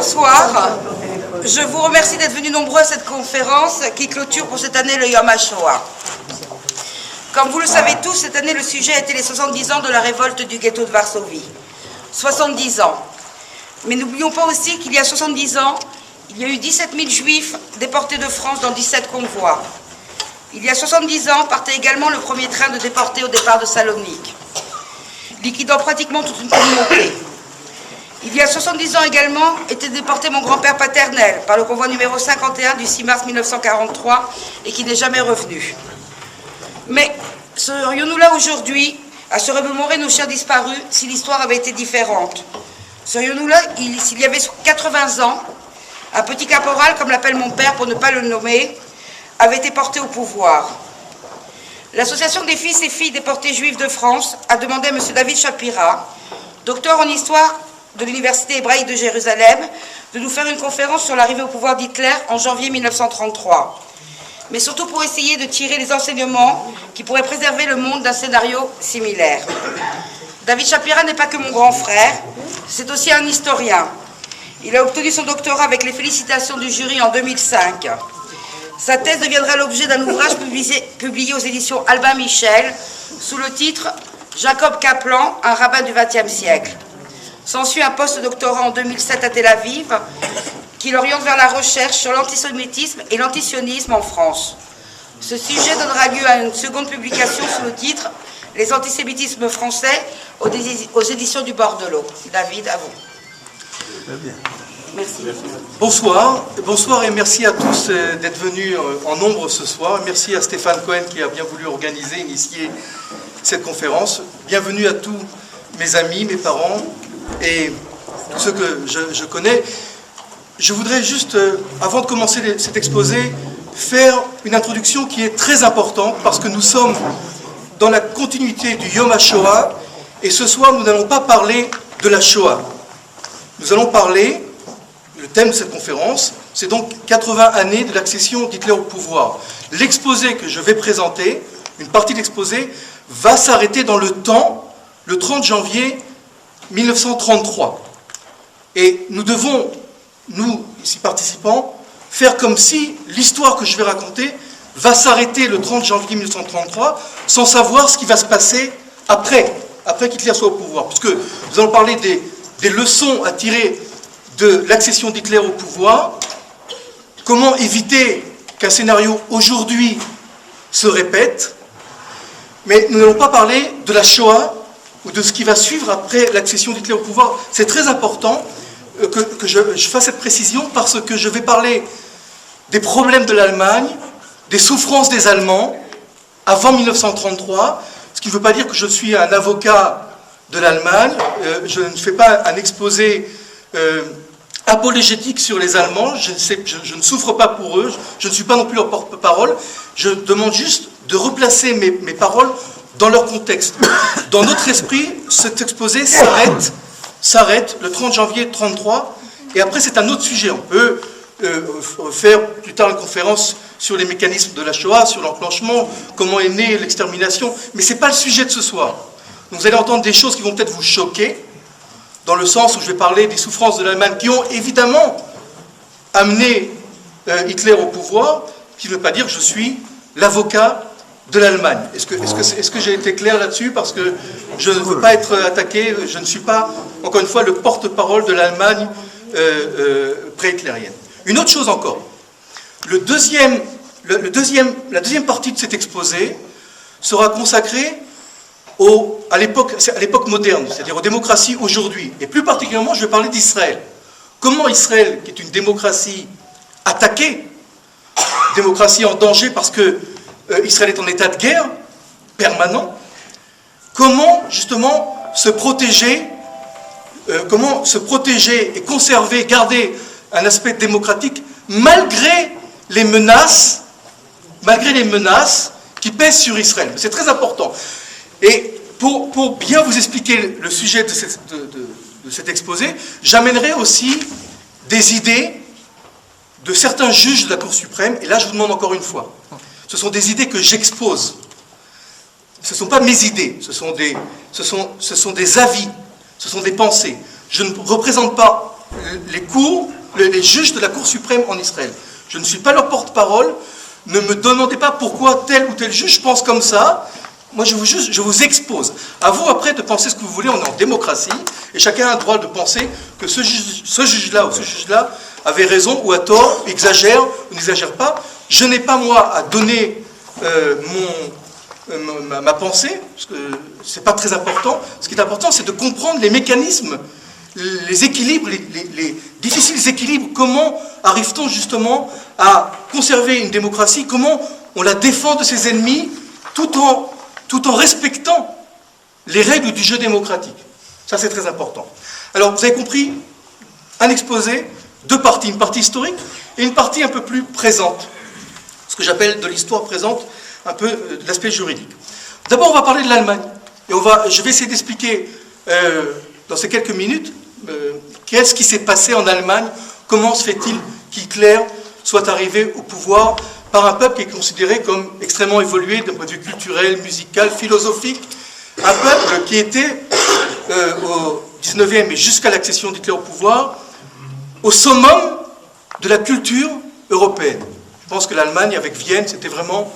Bonsoir. Je vous remercie d'être venus nombreux à cette conférence qui clôture pour cette année le Yom HaShoah. Comme vous le savez tous, cette année le sujet a été les 70 ans de la révolte du ghetto de Varsovie. 70 ans. Mais n'oublions pas aussi qu'il y a 70 ans, il y a eu 17 000 juifs déportés de France dans 17 convois. Il y a 70 ans partait également le premier train de déportés au départ de Salonique, liquidant pratiquement toute une communauté. Il y a 70 ans également était déporté mon grand-père paternel par le convoi numéro 51 du 6 mars 1943 et qui n'est jamais revenu. Mais serions-nous là aujourd'hui à se remémorer nos chers disparus si l'histoire avait été différente? Serions-nous là s'il y avait 80 ans, un petit caporal, comme l'appelle mon père pour ne pas le nommer, avait été porté au pouvoir? L'association des fils et filles déportés juifs de France a demandé à M. David Shapira, docteur en histoire de l'Université hébraïque de Jérusalem, de nous faire une conférence sur l'arrivée au pouvoir d'Hitler en janvier 1933. Mais surtout pour essayer de tirer les enseignements qui pourraient préserver le monde d'un scénario similaire. David Shapira n'est pas que mon grand frère, c'est aussi un historien. Il a obtenu son doctorat avec les félicitations du jury en 2005. Sa thèse deviendra l'objet d'un ouvrage publié aux éditions Albin Michel sous le titre « Jacob Kaplan, un rabbin du XXe siècle ». S'ensuit un post-doctorat en 2007 à Tel Aviv qui l'oriente vers la recherche sur l'antisémitisme et l'antisionisme en France. Ce sujet donnera lieu à une seconde publication sous le titre « Les antisémitismes français » aux éditions du Bordelot. David, à vous. Merci. Bonsoir. Bonsoir et merci à tous d'être venus en nombre ce soir. Merci à Stéphane Cohen qui a bien voulu organiser, initier cette conférence. Bienvenue à tous mes amis, mes parents et tous ceux que je connais. Je voudrais juste, avant de commencer cet exposé, faire une introduction qui est très importante parce que nous sommes dans la continuité du Yom HaShoah et ce soir nous n'allons pas parler de la Shoah. Nous allons parler, le thème de cette conférence, c'est donc 80 années de l'accession d'Hitler au pouvoir. L'exposé que je vais présenter, une partie de l'exposé, va s'arrêter dans le temps, le 30 janvier 1933. Et nous devons, nous, ici participants, faire comme si l'histoire que je vais raconter va s'arrêter le 30 janvier 1933 sans savoir ce qui va se passer après qu'Hitler soit au pouvoir. Puisque nous allons parler des leçons à tirer de l'accession d'Hitler au pouvoir, comment éviter qu'un scénario aujourd'hui se répète, mais nous n'allons pas parler de la Shoah ou de ce qui va suivre après l'accession d'Hitler au pouvoir. C'est très important que je fasse cette précision parce que je vais parler des problèmes de l'Allemagne, des souffrances des Allemands avant 1933, ce qui ne veut pas dire que je suis un avocat de l'Allemagne, je ne fais pas un exposé apologétique sur les Allemands, je ne souffre pas pour eux, je ne suis pas non plus leur porte-parole, je demande juste de replacer mes paroles dans leur contexte. Dans notre esprit, cet exposé s'arrête le 30 janvier 1933, et après c'est un autre sujet. On peut faire plus tard une conférence sur les mécanismes de la Shoah, sur l'enclenchement, comment est née l'extermination, mais ce n'est pas le sujet de ce soir. Donc vous allez entendre des choses qui vont peut-être vous choquer, dans le sens où je vais parler des souffrances de l'Allemagne qui ont évidemment amené Hitler au pouvoir, ce qui ne veut pas dire que je suis l'avocat de l'Allemagne. Est-ce que j'ai été clair là-dessus? Parce que je ne veux pas être attaqué, je ne suis pas, encore une fois, le porte-parole de l'Allemagne pré-hitlérienne. Une autre chose encore, la deuxième partie de cet exposé sera consacrée à l'époque moderne, c'est-à-dire aux démocraties aujourd'hui. Et plus particulièrement, je vais parler d'Israël. Comment Israël, qui est une démocratie attaquée, démocratie en danger parce que Israël est en état de guerre permanent, comment justement se protéger et conserver, garder un aspect démocratique malgré les menaces qui pèsent sur Israël. C'est très important. Et pour bien vous expliquer le sujet de cet exposé, j'amènerai aussi des idées de certains juges de la Cour suprême, et là je vous demande encore une fois, ce sont des idées que j'expose. Ce ne sont pas mes idées, ce sont des avis, ce sont des pensées. Je ne représente pas les juges de la Cour suprême en Israël. Je ne suis pas leur porte-parole. Ne me demandez pas pourquoi tel ou tel juge pense comme ça. Moi, je vous expose. À vous, après, de penser ce que vous voulez. On est en démocratie. Et chacun a le droit de penser que ce juge-là ou ce juge-là avait raison ou a tort, exagère ou n'exagère pas. Je n'ai pas, moi, à donner ma pensée, parce que ce n'est pas très important. Ce qui est important, c'est de comprendre les mécanismes, les équilibres, les difficiles équilibres. Comment arrive-t-on justement à conserver une démocratie? Comment on la défend de ses ennemis tout en respectant les règles du jeu démocratique? Ça, c'est très important. Alors, vous avez compris, un exposé, deux parties, une partie historique et une partie un peu plus présente, ce que j'appelle de l'histoire présente, un peu de l'aspect juridique. D'abord, on va parler de l'Allemagne. Et je vais essayer d'expliquer dans ces quelques minutes qu'est-ce qui s'est passé en Allemagne, comment se fait-il qu'Hitler soit arrivé au pouvoir par un peuple qui est considéré comme extrêmement évolué d'un point de vue culturel, musical, philosophique, un peuple qui était au 19e et jusqu'à l'accession d'Hitler au pouvoir, au summum de la culture européenne. Je pense que l'Allemagne, avec Vienne, c'était vraiment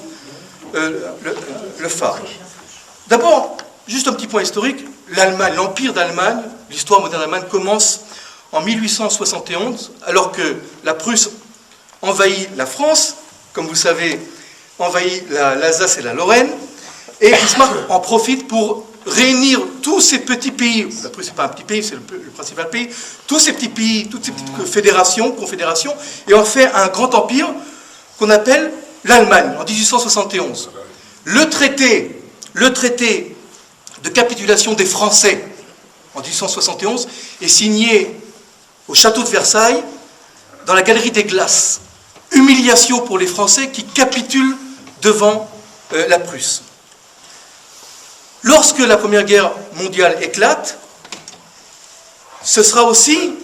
le phare. D'abord, juste un petit point historique, l'Empire d'Allemagne, l'histoire moderne d'Allemagne commence en 1871, alors que la Prusse envahit la France, comme vous le savez, envahit l'Alsace et la Lorraine, et Bismarck en profite pour réunir tous ces petits pays, la Prusse c'est pas un petit pays, c'est le principal pays, tous ces petits pays, toutes ces petites fédérations, confédérations, et en fait un grand empire qu'on appelle l'Allemagne, en 1871. Le traité de capitulation des Français, en 1871, est signé au château de Versailles, dans la galerie des Glaces. Humiliation pour les Français qui capitulent devant la Prusse. Lorsque la Première Guerre mondiale éclate, ce sera aussi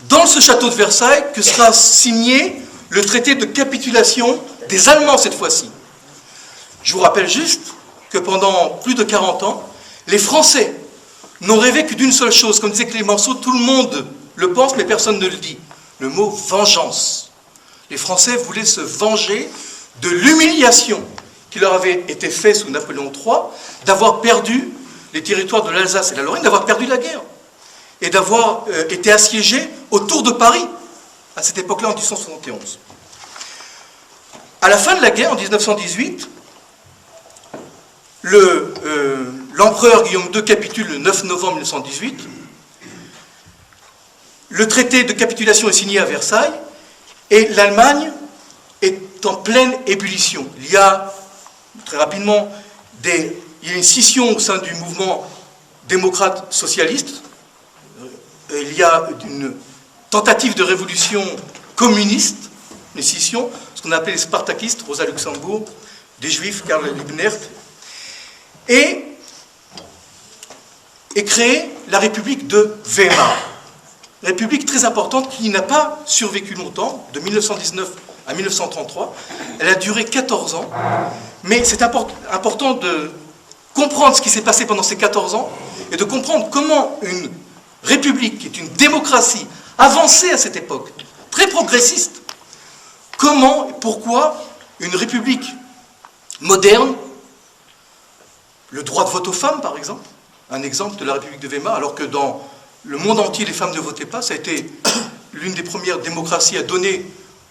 dans ce château de Versailles que sera signé le traité de capitulation des Allemands cette fois-ci. Je vous rappelle juste que pendant plus de 40 ans, les Français n'ont rêvé que d'une seule chose. Comme disait Clémenceau, tout le monde le pense, mais personne ne le dit. Le mot vengeance. Les Français voulaient se venger de l'humiliation qui leur avait été faite sous Napoléon III, d'avoir perdu les territoires de l'Alsace et de la Lorraine, d'avoir perdu la guerre, et d'avoir été assiégés autour de Paris, à cette époque-là, en 1871. À la fin de la guerre, en 1918, l'empereur Guillaume II capitule le 9 novembre 1918. Le traité de capitulation est signé à Versailles, et l'Allemagne est en pleine ébullition. Il y a, très rapidement, il y a une scission au sein du mouvement démocrate-socialiste. Il y a une tentative de révolution communiste, une scission, ce qu'on appelle les spartakistes, Rosa Luxembourg, des Juifs, Karl Liebknecht, et créée la République de Weimar. République très importante qui n'a pas survécu longtemps, de 1919 à 1933. Elle a duré 14 ans, mais c'est important de comprendre ce qui s'est passé pendant ces 14 ans et de comprendre comment une république, qui est une démocratie avancée à cette époque, très progressiste, comment et pourquoi une république moderne, le droit de vote aux femmes par exemple, un exemple de la République de Weimar, alors que dans le monde entier, les femmes ne votaient pas. Ça a été l'une des premières démocraties à donner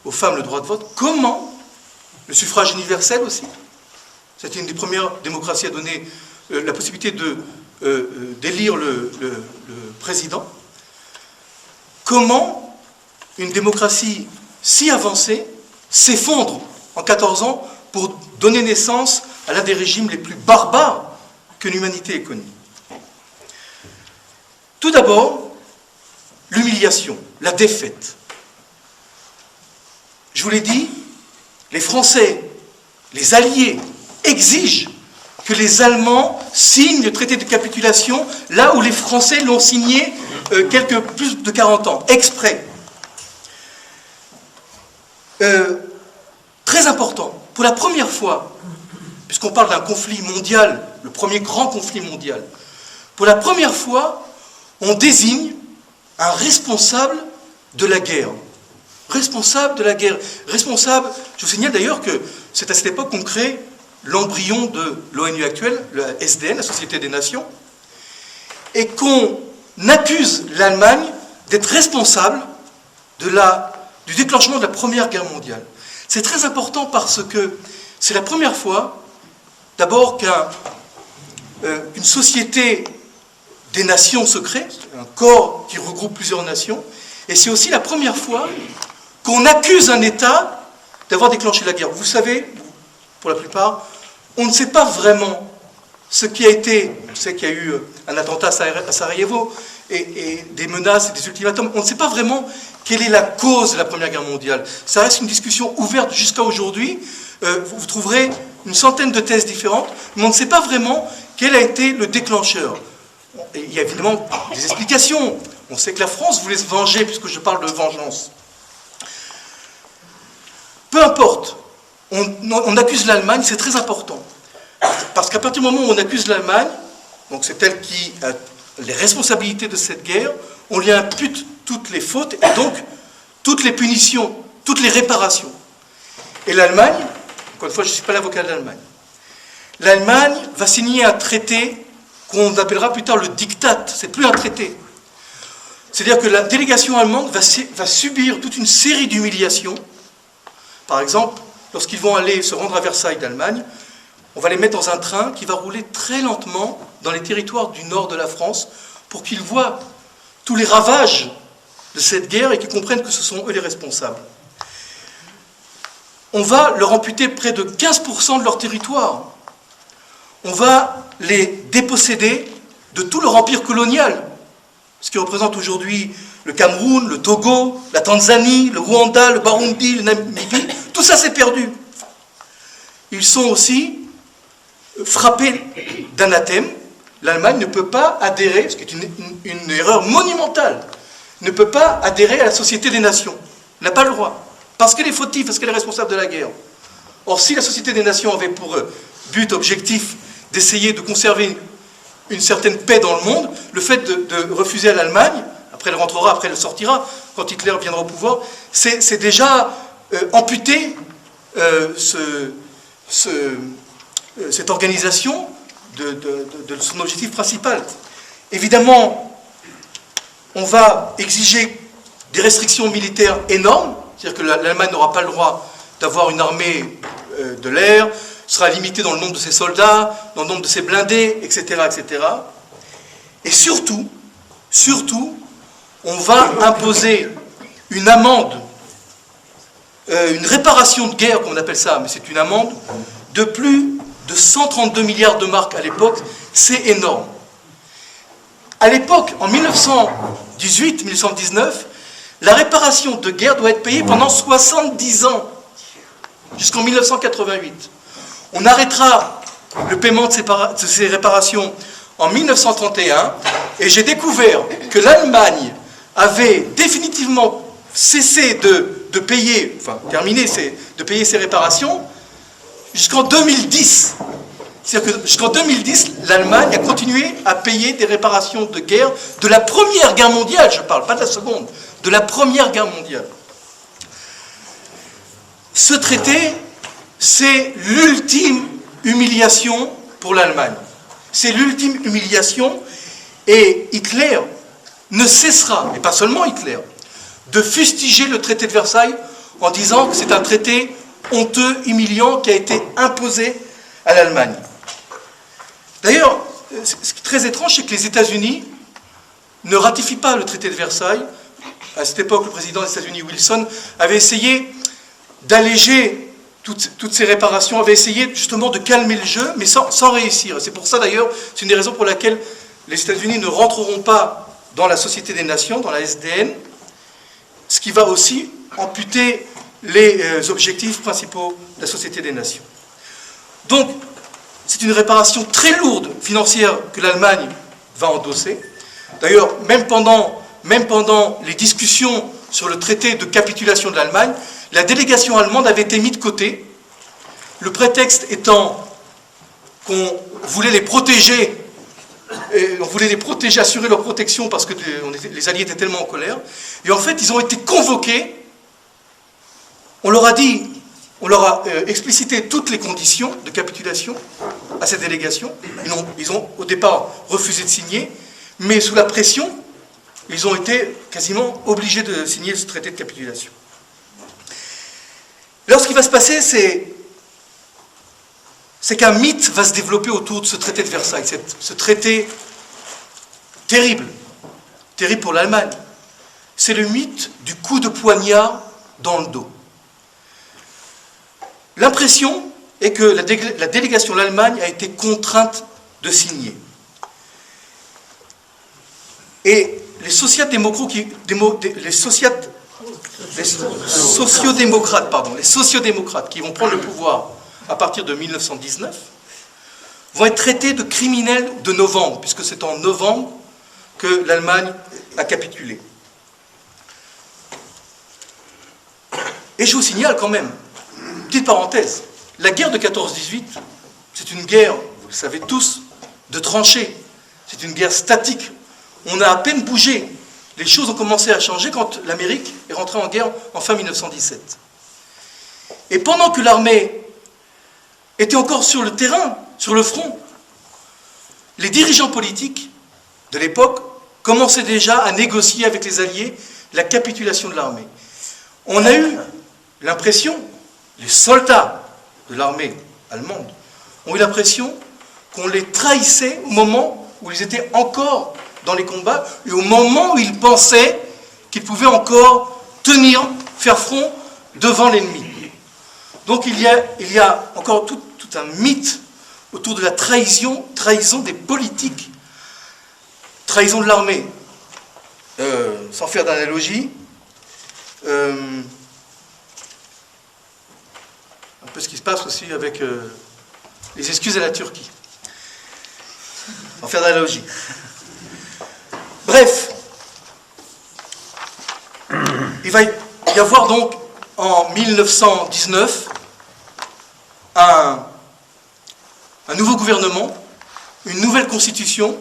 aux femmes le droit de vote. Comment? Le suffrage universel aussi. C'était une des premières démocraties à donner la possibilité d'élire le président. Comment une démocratie si avancée s'effondre en 14 ans pour donner naissance à l'un des régimes les plus barbares que l'humanité ait connus? Tout d'abord, l'humiliation, la défaite. Je vous l'ai dit, les Français, les Alliés, exigent que les Allemands signent le traité de capitulation là où les Français l'ont signé plus de 40 ans, exprès. Très important, pour la première fois, puisqu'on parle d'un conflit mondial, le premier grand conflit mondial, pour la première fois, on désigne un responsable de la guerre. Responsable de la guerre. Responsable, je vous signale d'ailleurs que c'est à cette époque qu'on crée l'embryon de l'ONU actuelle, la SDN, la Société des Nations, et qu'on accuse l'Allemagne d'être responsable du déclenchement de la Première Guerre mondiale. C'est très important parce que c'est la première fois, d'abord, qu'une société des nations se crée, un corps qui regroupe plusieurs nations, et c'est aussi la première fois qu'on accuse un État d'avoir déclenché la guerre. Vous savez, pour la plupart, on ne sait pas vraiment ce qui a été. On sait qu'il y a eu un attentat à Sarajevo et des menaces et des ultimatums. On ne sait pas vraiment quelle est la cause de la Première Guerre mondiale. Ça reste une discussion ouverte jusqu'à aujourd'hui. Vous trouverez une centaine de thèses différentes, mais on ne sait pas vraiment quel a été le déclencheur. Et il y a évidemment des explications. On sait que la France voulait se venger, puisque je parle de vengeance. Peu importe, on accuse l'Allemagne, c'est très important. Parce qu'à partir du moment où on accuse l'Allemagne, donc c'est elle qui a les responsabilités de cette guerre, on lui impute toutes les fautes et donc toutes les punitions, toutes les réparations. Et l'Allemagne, encore une fois, je ne suis pas l'avocat de l'Allemagne, l'Allemagne va signer un traité qu'on appellera plus tard le diktat, c'est plus un traité. C'est-à-dire que la délégation allemande va subir toute une série d'humiliations. Par exemple, lorsqu'ils vont aller se rendre à Versailles d'Allemagne, on va les mettre dans un train qui va rouler très lentement dans les territoires du nord de la France pour qu'ils voient tous les ravages de cette guerre et qu'ils comprennent que ce sont eux les responsables. On va leur amputer près de 15% de leur territoire. On va les déposséder de tout leur empire colonial, ce qui représente aujourd'hui le Cameroun, le Togo, la Tanzanie, le Rwanda, le Burundi, le Namibie. Tout ça c'est perdu. Ils sont aussi frappés d'anathème. L'Allemagne ne peut pas adhérer, ce qui est une erreur monumentale, ne peut pas adhérer à la Société des Nations. Elle n'a pas le droit. Parce qu'elle est fautive, parce qu'elle est responsable de la guerre. Or, si la Société des Nations avait pour but objectif d'essayer de conserver une certaine paix dans le monde, le fait de refuser à l'Allemagne, après elle rentrera, après elle sortira, quand Hitler viendra au pouvoir, c'est déjà amputer cette organisation de son objectif principal. Évidemment, on va exiger des restrictions militaires énormes, c'est-à-dire que l'Allemagne n'aura pas le droit d'avoir une armée de l'air, sera limitée dans le nombre de ses soldats, dans le nombre de ses blindés, etc., etc. Et surtout, on va imposer une amende, une réparation de guerre, comme on appelle ça, mais c'est une amende, de plus de 132 milliards de marks à l'époque. C'est énorme. À l'époque, en 1918-1919, la réparation de guerre doit être payée pendant 70 ans, jusqu'en 1988. On arrêtera le paiement de ces réparations en 1931, et j'ai découvert que l'Allemagne avait définitivement cessé de payer, enfin terminé de payer ses réparations jusqu'en 2010. C'est-à-dire que jusqu'en 2010, l'Allemagne a continué à payer des réparations de guerre de la Première Guerre mondiale, je parle, pas de la Seconde, de la Première Guerre mondiale. Ce traité, c'est l'ultime humiliation pour l'Allemagne. C'est l'ultime humiliation, et Hitler ne cessera, et pas seulement Hitler, de fustiger le traité de Versailles en disant que c'est un traité honteux, humiliant, qui a été imposé à l'Allemagne. D'ailleurs, ce qui est très étrange, c'est que les États-Unis ne ratifient pas le traité de Versailles. À cette époque, le président des États-Unis, Wilson, avait essayé d'alléger toutes ces réparations, avait essayé justement de calmer le jeu, mais sans réussir. C'est pour ça d'ailleurs, c'est une des raisons pour laquelle les États-Unis ne rentreront pas dans la Société des Nations, dans la SDN, ce qui va aussi amputer les objectifs principaux de la Société des Nations. Donc, c'est une réparation très lourde financière que l'Allemagne va endosser. D'ailleurs, même pendant les discussions sur le traité de capitulation de l'Allemagne, la délégation allemande avait été mise de côté, le prétexte étant qu'on voulait les protéger on voulait les protéger, assurer leur protection parce que les Alliés étaient tellement en colère. Et en fait, ils ont été convoqués. On leur a dit, on leur a explicité toutes les conditions de capitulation à cette délégation. Ils ont au départ refusé de signer, mais sous la pression, ils ont été quasiment obligés de signer ce traité de capitulation. Alors, ce qui va se passer, c'est qu'un mythe va se développer autour de ce traité de Versailles, ce traité terrible pour l'Allemagne. C'est le mythe du coup de poignard dans le dos. L'impression est que la délégation de l'Allemagne a été contrainte de signer. Et les sociodémocrates qui vont prendre le pouvoir à partir de 1919, vont être traités de criminels de novembre, puisque c'est en novembre que l'Allemagne a capitulé. Et je vous signale quand même, petite parenthèse, la guerre de 14-18, c'est une guerre, vous le savez tous, de tranchées. C'est une guerre statique. On a à peine bougé. Les choses ont commencé à changer quand l'Amérique est rentrée en guerre en fin 1917. Et pendant que l'armée était encore sur le terrain, sur le front, les dirigeants politiques de l'époque commençaient déjà à négocier avec les Alliés la capitulation de l'armée. On a eu l'impression, les soldats de l'armée allemande ont eu l'impression qu'on les trahissait au moment où ils étaient encore dans les combats et au moment où ils pensaient qu'ils pouvaient encore tenir, faire front devant l'ennemi. Donc il y a encore tout un mythe autour de la trahison des politiques, trahison de l'armée. Sans faire d'analogie, un peu ce qui se passe aussi avec les excuses à la Turquie. Sans faire d'analogie. Bref, il va y avoir donc en 1919 un nouveau gouvernement, une nouvelle constitution,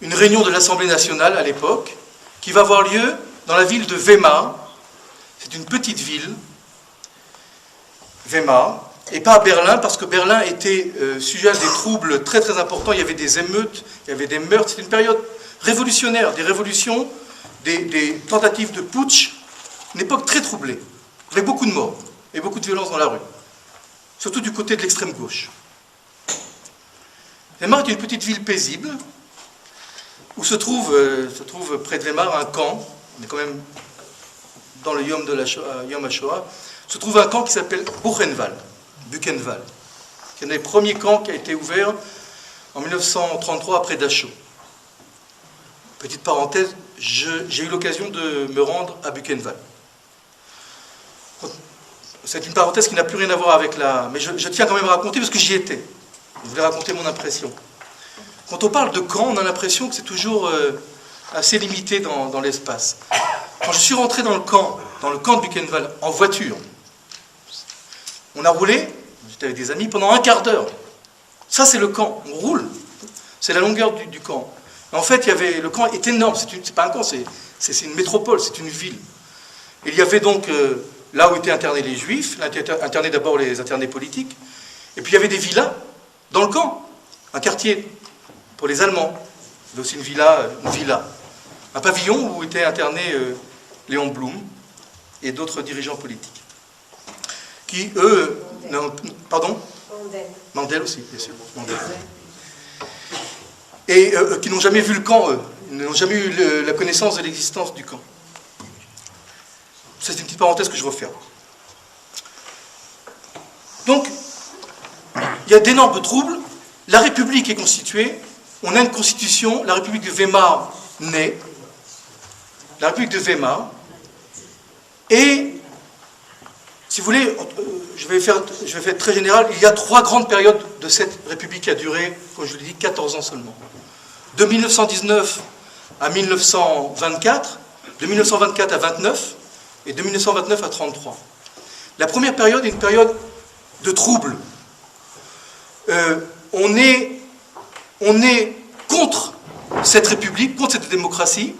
une réunion de l'Assemblée nationale à l'époque, qui va avoir lieu dans la ville de Weimar. C'est une petite ville, Weimar, et pas à Berlin, parce que Berlin était sujet à des troubles très très importants. Il y avait des émeutes, il y avait des meurtres. C'est une période révolutionnaire, des révolutions, des tentatives de putsch, une époque très troublée, avec beaucoup de morts et beaucoup de violence dans la rue, surtout du côté de l'extrême gauche. Weimar est une petite ville paisible, où se trouve près de Weimar un camp, on est quand même dans le Yom HaShoah, se trouve un camp qui s'appelle Buchenwald, qui est un des premiers camps qui a été ouvert en 1933 après Dachau. Petite parenthèse, j'ai eu l'occasion de me rendre à Buchenwald. C'est une parenthèse qui n'a plus rien à voir avec la... Mais je tiens quand même à raconter parce que j'y étais. Je voulais raconter mon impression. Quand on parle de camp, on a l'impression que c'est toujours assez limité dans l'espace. Quand je suis rentré dans le camp de Buchenwald, en voiture, on a roulé, j'étais avec des amis, pendant un quart d'heure. Ça, c'est le camp. On roule. C'est la longueur du camp. En fait, le camp est énorme. C'est pas un camp, c'est une métropole, c'est une ville. Et il y avait donc, là où étaient internés les Juifs, internés d'abord les internés politiques, et puis il y avait des villas dans le camp. Un quartier pour les Allemands. Il y avait aussi une villa. Un pavillon où étaient internés Léon Blum et d'autres dirigeants politiques. Qui, eux... pardon ? Mandel aussi, bien sûr. Mandel. Et qui n'ont jamais vu le camp, eux. Ils n'ont jamais eu la connaissance de l'existence du camp. C'est une petite parenthèse que je referme. Donc, il y a d'énormes troubles. La République est constituée. On a une constitution. La République de Weimar naît. La République de Weimar. Et, si vous voulez, je vais faire très général, il y a 3 grandes périodes de cette République qui a duré, comme je vous l'ai dit, 14 ans seulement. De 1919 à 1924, de 1924 à 29, et de 1929 à 33. La première période est une période de troubles. On est contre cette république, contre cette démocratie.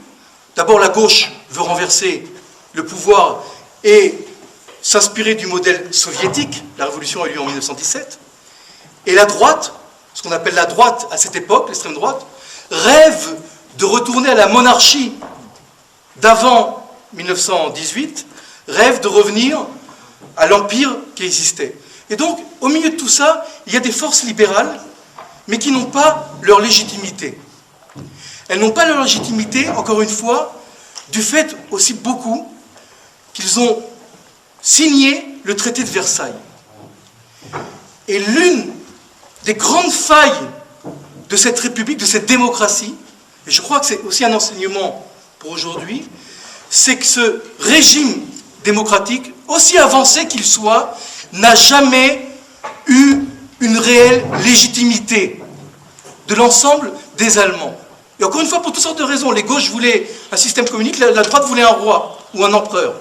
D'abord, la gauche veut renverser le pouvoir et s'inspirer du modèle soviétique. La révolution a eu lieu en 1917. Et la droite, ce qu'on appelle la droite à cette époque, l'extrême droite, rêve de retourner à la monarchie d'avant 1918, rêve de revenir à l'empire qui existait. Et donc, au milieu de tout ça, il y a des forces libérales, mais qui n'ont pas leur légitimité. Elles n'ont pas leur légitimité, encore une fois, du fait aussi beaucoup qu'ils ont signé le traité de Versailles. Et l'une des grandes failles de cette république, de cette démocratie, et je crois que c'est aussi un enseignement pour aujourd'hui, c'est que ce régime démocratique, aussi avancé qu'il soit, n'a jamais eu une réelle légitimité de l'ensemble des Allemands. Et encore une fois, pour toutes sortes de raisons. Les gauches voulaient un système communique, la droite voulait un roi ou un empereur.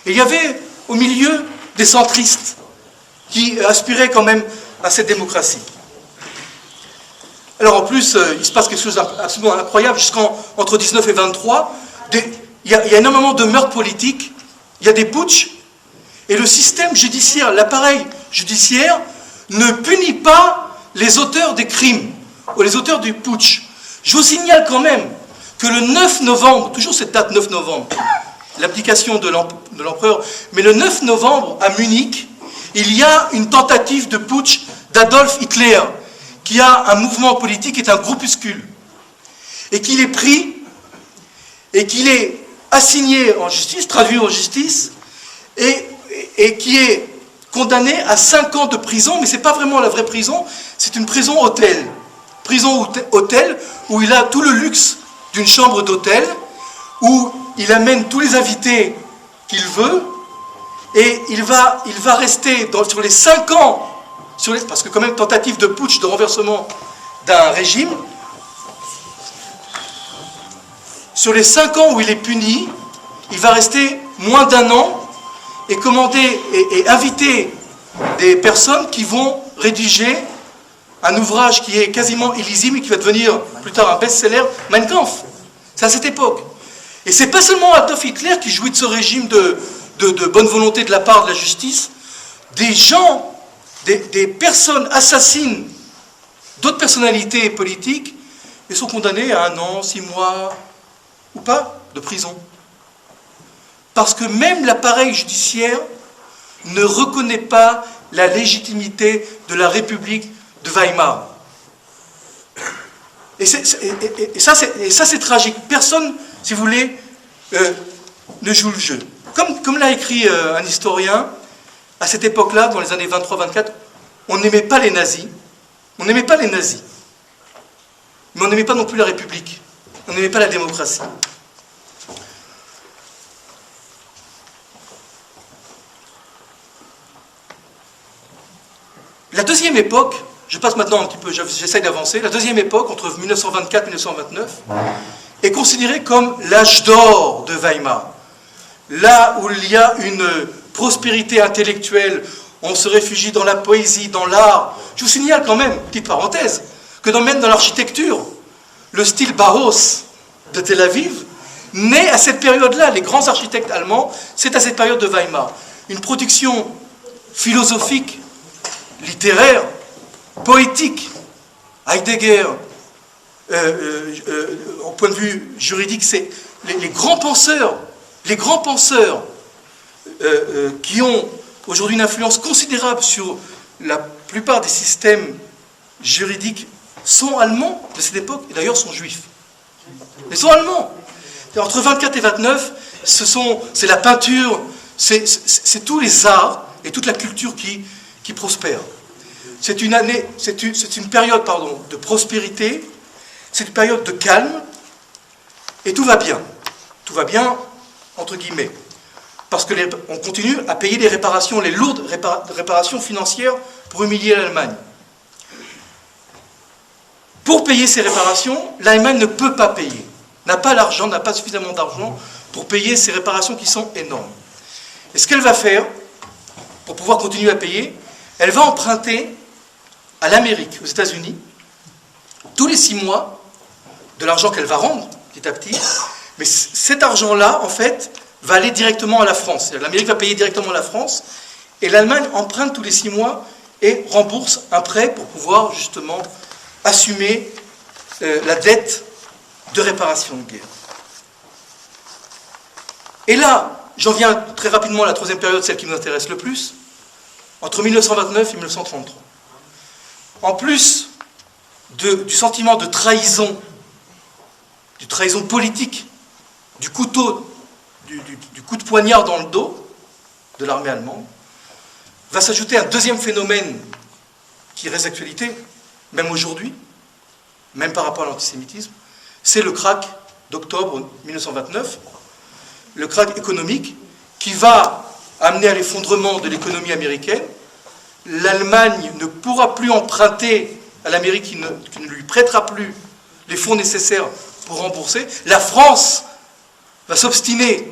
Et il y avait au milieu des centristes qui aspiraient quand même à cette démocratie. Alors en plus, il se passe quelque chose d'absolument incroyable. Jusqu'entre 19 et 23, il y a énormément de meurtres politiques, il y a des putschs, et le système judiciaire, l'appareil judiciaire, ne punit pas les auteurs des crimes, ou les auteurs du putsch. Je vous signale quand même que le 9 novembre, toujours cette date 9 novembre, l'application de l'empereur, mais le 9 novembre à Munich, il y a une tentative de putsch d'Adolf Hitler, qui a un mouvement politique, qui est un groupuscule, et qu'il est pris, et qu'il est assigné en justice, traduit en justice, et qui est condamné à 5 ans de prison, mais ce n'est pas vraiment la vraie prison, c'est une prison hôtel. Prison hôtel, où il a tout le luxe d'une chambre d'hôtel, où il amène tous les invités qu'il veut, et il va rester sur les 5 ans, parce que quand même tentative de putsch, de renversement d'un régime, sur les 5 ans où il est puni, il va rester moins d'1 an et commander et inviter des personnes qui vont rédiger un ouvrage qui est quasiment illisible et qui va devenir plus tard un best-seller, Mein Kampf. C'est à cette époque. Et c'est pas seulement Adolf Hitler qui jouit de ce régime de bonne volonté de la part de la justice. Des gens, des personnes assassinent d'autres personnalités politiques et sont condamnés à 1 an, 6 mois, ou pas, de prison. Parce que même l'appareil judiciaire ne reconnaît pas la légitimité de la République de Weimar. Et ça, c'est tragique. Personne, si vous voulez, ne joue le jeu. Comme l'a écrit un historien, à cette époque-là, dans les années 23-24, on n'aimait pas les nazis. On n'aimait pas les nazis. Mais on n'aimait pas non plus la République. On n'aimait pas la démocratie. La deuxième époque, je passe maintenant un petit peu, j'essaie d'avancer, la deuxième époque, entre 1924 et 1929, est considérée comme l'âge d'or de Weimar. Là où il y a une prospérité intellectuelle, on se réfugie dans la poésie, dans l'art. Je vous signale quand même, petite parenthèse, que même dans l'architecture, le style Bauhaus de Tel Aviv naît à cette période-là. Les grands architectes allemands, c'est à cette période de Weimar. Une production philosophique, littéraire, poétique. Heidegger, au point de vue juridique, c'est les grands penseurs qui ont aujourd'hui une influence considérable sur la plupart des systèmes juridiques sont allemands de cette époque, et d'ailleurs sont juifs. Ils sont allemands. Entre 24 et 29, c'est la peinture, c'est tous les arts et toute la culture qui prospèrent. C'est une période de prospérité, c'est une période de calme, et tout va bien. Tout va bien, entre guillemets. Parce qu'on continue à payer les réparations, les lourdes réparations financières pour humilier l'Allemagne. Pour payer ces réparations, l'Allemagne ne peut pas payer. N'a pas l'argent, n'a pas suffisamment d'argent pour payer ces réparations qui sont énormes. Et ce qu'elle va faire, pour pouvoir continuer à payer, elle va emprunter à l'Amérique, aux États-Unis, tous les 6 mois, de l'argent qu'elle va rendre petit à petit, mais cet argent-là, en fait, va aller directement à la France. L'Amérique va payer directement à la France, et l'Allemagne emprunte tous les 6 mois et rembourse un prêt pour pouvoir justement assumer la dette de réparation de guerre. Et là, j'en viens très rapidement à la troisième période, celle qui nous intéresse le plus, entre 1929 et 1933. En plus du sentiment de trahison politique, du couteau, du coup de poignard dans le dos de l'armée allemande, va s'ajouter un deuxième phénomène qui reste d'actualité, même aujourd'hui, même par rapport à l'antisémitisme, c'est le krach d'octobre 1929, le krach économique qui va amener à l'effondrement de l'économie américaine. L'Allemagne ne pourra plus emprunter à l'Amérique qui ne lui prêtera plus les fonds nécessaires pour rembourser. La France va s'obstiner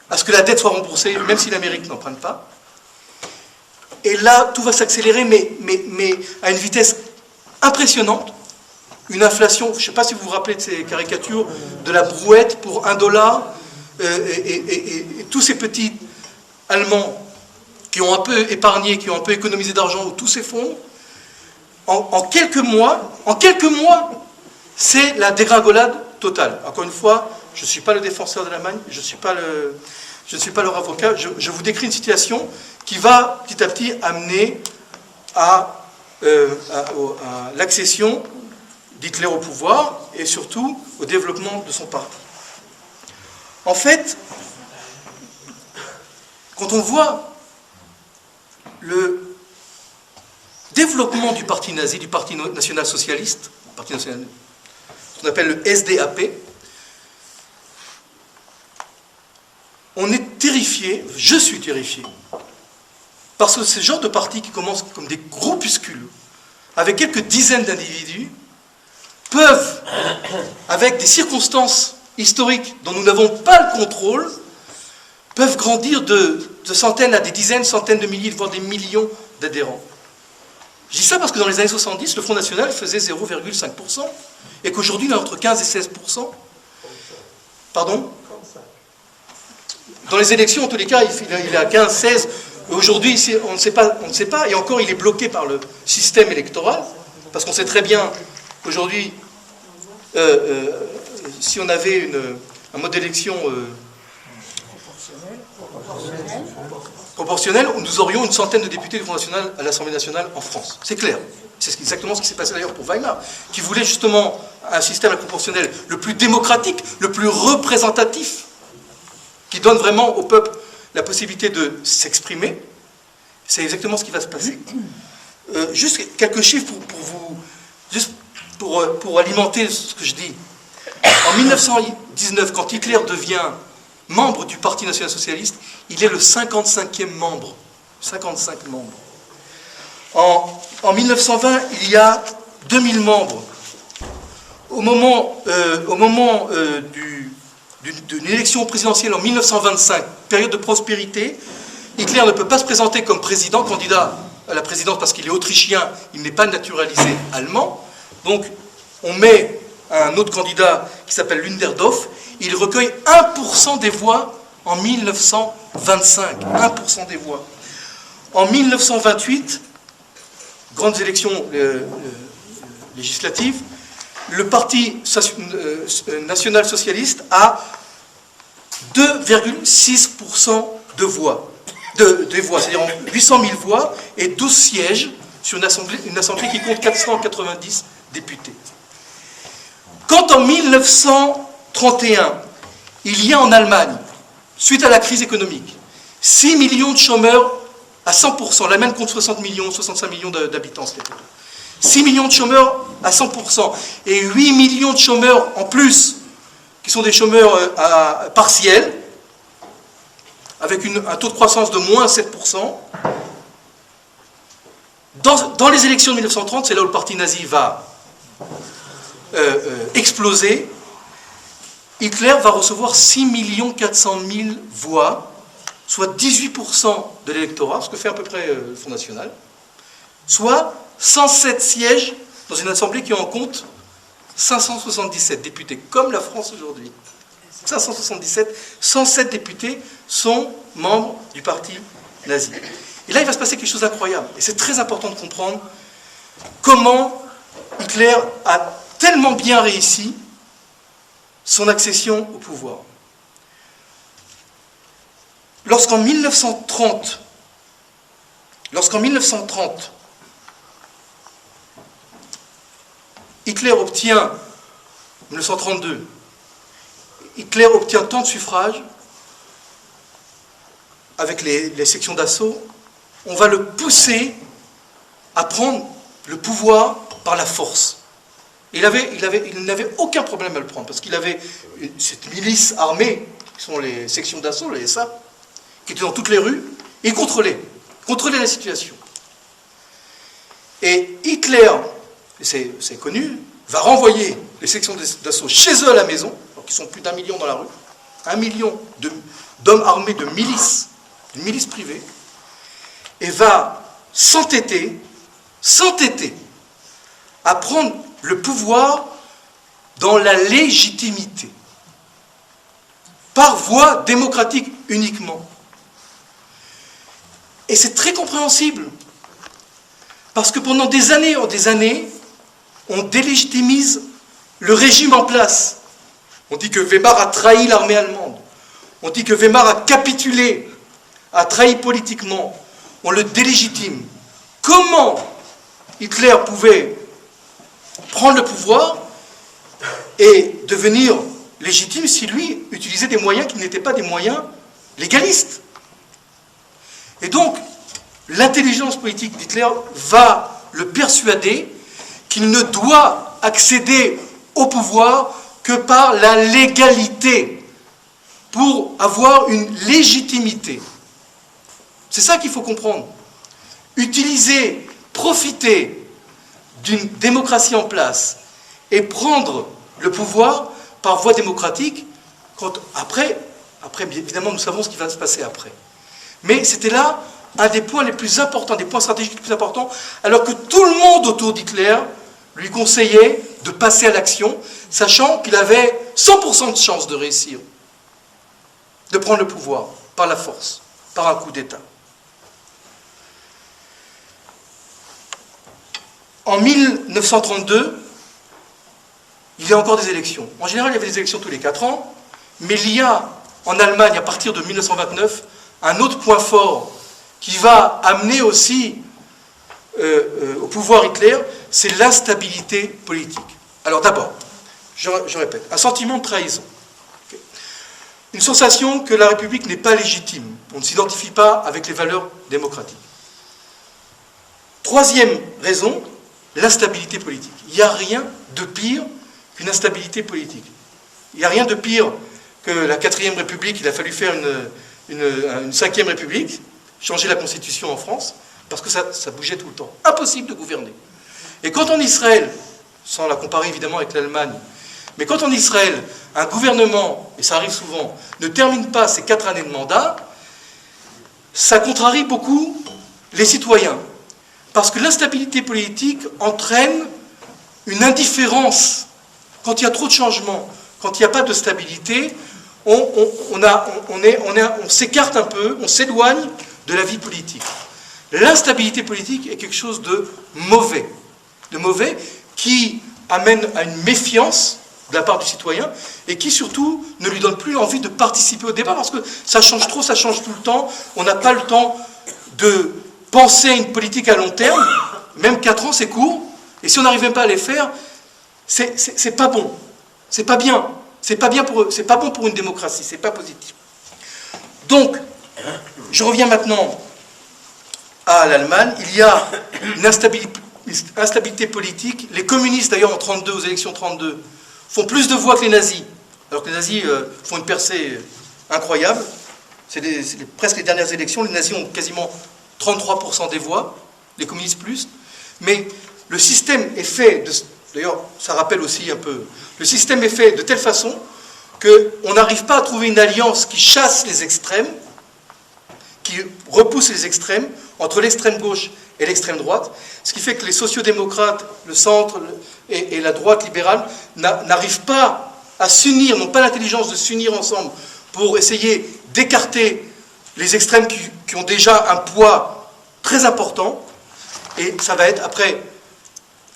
à ce que la dette soit remboursée, même si l'Amérique n'emprunte pas. Et là, tout va s'accélérer, mais à une vitesse impressionnante. Une inflation, je ne sais pas si vous vous rappelez de ces caricatures, de la brouette pour $1, et tous ces petits Allemands qui ont un peu épargné, qui ont un peu économisé d'argent, où tout s'effondre. En quelques mois, c'est la dégringolade totale. Encore une fois, je ne suis pas le défenseur de l'Allemagne, je ne suis pas leur avocat, je vous décris une situation qui va petit à petit amener à l'accession d'Hitler au pouvoir et surtout au développement de son parti. En fait, quand on voit le développement du parti nazi, du parti national-socialiste, ce qu'on appelle le SDAP, on est terrifié, je suis terrifié, parce que ce genre de parti qui commence comme des groupuscules, avec quelques dizaines d'individus, peuvent, avec des circonstances historiques dont nous n'avons pas le contrôle, peuvent grandir de centaines à des dizaines, centaines de milliers, voire des millions d'adhérents. Je dis ça parce que dans les années 70, le Front National faisait 0,5%, et qu'aujourd'hui, il est entre 15 et 16%. Pardon ? Dans les élections, en tous les cas, il est à 15, 16. Aujourd'hui, on ne sait pas, et encore, il est bloqué par le système électoral, parce qu'on sait très bien, aujourd'hui, si on avait un mode d'élection proportionnel, nous aurions une centaine de députés du Front National à l'Assemblée nationale en France. C'est clair. C'est exactement ce qui s'est passé d'ailleurs pour Weimar, qui voulait justement un système proportionnel le plus démocratique, le plus représentatif, qui donne vraiment au peuple la possibilité de s'exprimer. C'est exactement ce qui va se passer. Juste quelques chiffres pour alimenter ce que je dis. En 1919, quand Hitler devient membre du Parti national-socialiste, il est le 55e membre. 55 membres. En 1920, il y a 2000 membres. Au moment d'une élection présidentielle en 1925, période de prospérité, Hitler ne peut pas se présenter comme président, candidat à la présidence parce qu'il est autrichien, il n'est pas naturalisé allemand. Donc on met un autre candidat qui s'appelle Lunderdorff, il recueille 1% des voix en 1925. 1% des voix. En 1928, grandes élections législatives, le Parti national-socialiste a 2,6% de voix. Des voix, c'est-à-dire 800 000 voix et 12 sièges sur une assemblée qui compte 490 députés. Quand en 1931, il y a en Allemagne, suite à la crise économique, 6 millions de chômeurs à 100%, l'Allemagne compte 60 millions, 65 millions d'habitants, c'était 6 millions de chômeurs à 100%, et 8 millions de chômeurs en plus, qui sont des chômeurs partiels, avec un taux de croissance de moins 7%. Dans les élections de 1930, c'est là où le parti nazi va exploser. Hitler va recevoir 6 400 000 voix, soit 18% de l'électorat, ce que fait à peu près le Front National, soit 107 sièges dans une assemblée qui en compte 577 députés, comme la France aujourd'hui. 577, 107 députés sont membres du parti nazi. Et là, il va se passer quelque chose d'incroyable. Et c'est très important de comprendre comment Hitler a tellement bien réussi son accession au pouvoir. Lorsqu'en 1930, Hitler obtient, 1932, Hitler obtient tant de suffrages avec les sections d'assaut, on va le pousser à prendre le pouvoir par la force. Il n'avait aucun problème à le prendre, parce qu'il avait cette milice armée, qui sont les sections d'assaut, les SA, qui étaient dans toutes les rues, et il contrôlait la situation. Et Hitler, c'est connu, va renvoyer les sections d'assaut chez eux à la maison, alors qu'ils sont plus d'1 million dans la rue, 1 million d'hommes armés de milices, une milice privée, et va s'entêter à prendre le pouvoir dans la légitimité, par voie démocratique uniquement. Et c'est très compréhensible, parce que pendant des années, on délégitimise le régime en place. On dit que Weimar a trahi l'armée allemande. On dit que Weimar a capitulé, a trahi politiquement. On le délégitime. Comment Hitler pouvait prendre le pouvoir et devenir légitime si lui utilisait des moyens qui n'étaient pas des moyens légalistes? Et donc, l'intelligence politique d'Hitler va le persuader qu'il ne doit accéder au pouvoir que par la légalité, pour avoir une légitimité. C'est ça qu'il faut comprendre. Utiliser, profiter d'une démocratie en place et prendre le pouvoir par voie démocratique, après, évidemment, nous savons ce qui va se passer après. Mais c'était là un des points les plus importants, des points stratégiques les plus importants, alors que tout le monde autour d'Hitler lui conseillait de passer à l'action, sachant qu'il avait 100% de chance de réussir, de prendre le pouvoir par la force, par un coup d'État. En 1932, il y a encore des élections. En général, il y avait des élections tous les 4 ans, mais il y a en Allemagne, à partir de 1929, un autre point fort qui va amener aussi au pouvoir Hitler, c'est l'instabilité politique. Alors d'abord, je répète, un sentiment de trahison. Une sensation que la République n'est pas légitime. On ne s'identifie pas avec les valeurs démocratiques. Troisième raison, l'instabilité politique. Il n'y a rien de pire qu'une instabilité politique. Il n'y a rien de pire que la 4e République. Il a fallu faire une 5e République, changer la Constitution en France, parce que ça bougeait tout le temps. Impossible de gouverner. Et quand en Israël, sans la comparer évidemment avec l'Allemagne, mais quand en Israël, un gouvernement, et ça arrive souvent, ne termine pas ses 4 années de mandat, ça contrarie beaucoup les citoyens. Parce que l'instabilité politique entraîne une indifférence. Quand il y a trop de changements, quand il n'y a pas de stabilité, on s'écarte un peu, on s'éloigne de la vie politique. L'instabilité politique est quelque chose de mauvais qui amène à une méfiance de la part du citoyen et qui surtout ne lui donne plus envie de participer au débat parce que ça change trop, ça change tout le temps, on n'a pas le temps de penser à une politique à long terme, même 4 ans c'est court, et si on n'arrive même pas à les faire, c'est pas bon, c'est pas bien, c'est pas bon pour une démocratie, c'est pas positif. Donc, je reviens maintenant à l'Allemagne, il y a une instabilité politique, les communistes d'ailleurs en 1932, aux élections 1932, font plus de voix que les nazis, alors que les nazis font une percée incroyable, c'est presque les dernières élections, les nazis ont quasiment 33% des voix, les communistes plus, mais le système est fait, d'ailleurs ça rappelle aussi un peu, le système est fait de telle façon qu'on n'arrive pas à trouver une alliance qui chasse les extrêmes, qui repousse les extrêmes, entre l'extrême gauche et l'extrême droite, ce qui fait que les sociodémocrates, le centre et la droite libérale n'arrivent pas à s'unir, n'ont pas l'intelligence de s'unir ensemble pour essayer d'écarter les extrêmes qui ont déjà un poids très important. Et ça va être après,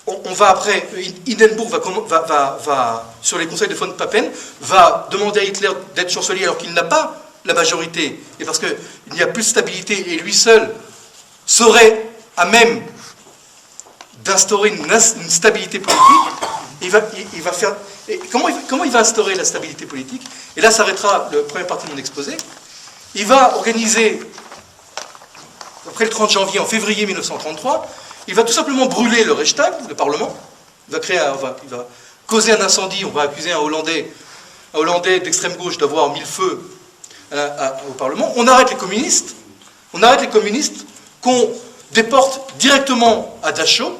on va après, Hindenburg va sur les conseils de von Papen, va demander à Hitler d'être chancelier alors qu'il n'a pas la majorité, et parce qu'il n'y a plus de stabilité, et lui seul serait à même d'instaurer une stabilité politique. Il va faire. Et comment il va instaurer la stabilité politique? Et là s'arrêtera la première partie de mon exposé. Il va organiser, après le 30 janvier, en février 1933, il va tout simplement brûler le Reichstag, le Parlement. Il va causer un incendie, on va accuser un Hollandais d'extrême gauche d'avoir mis le feu au Parlement. On arrête les communistes, qu'on déporte directement à Dachau.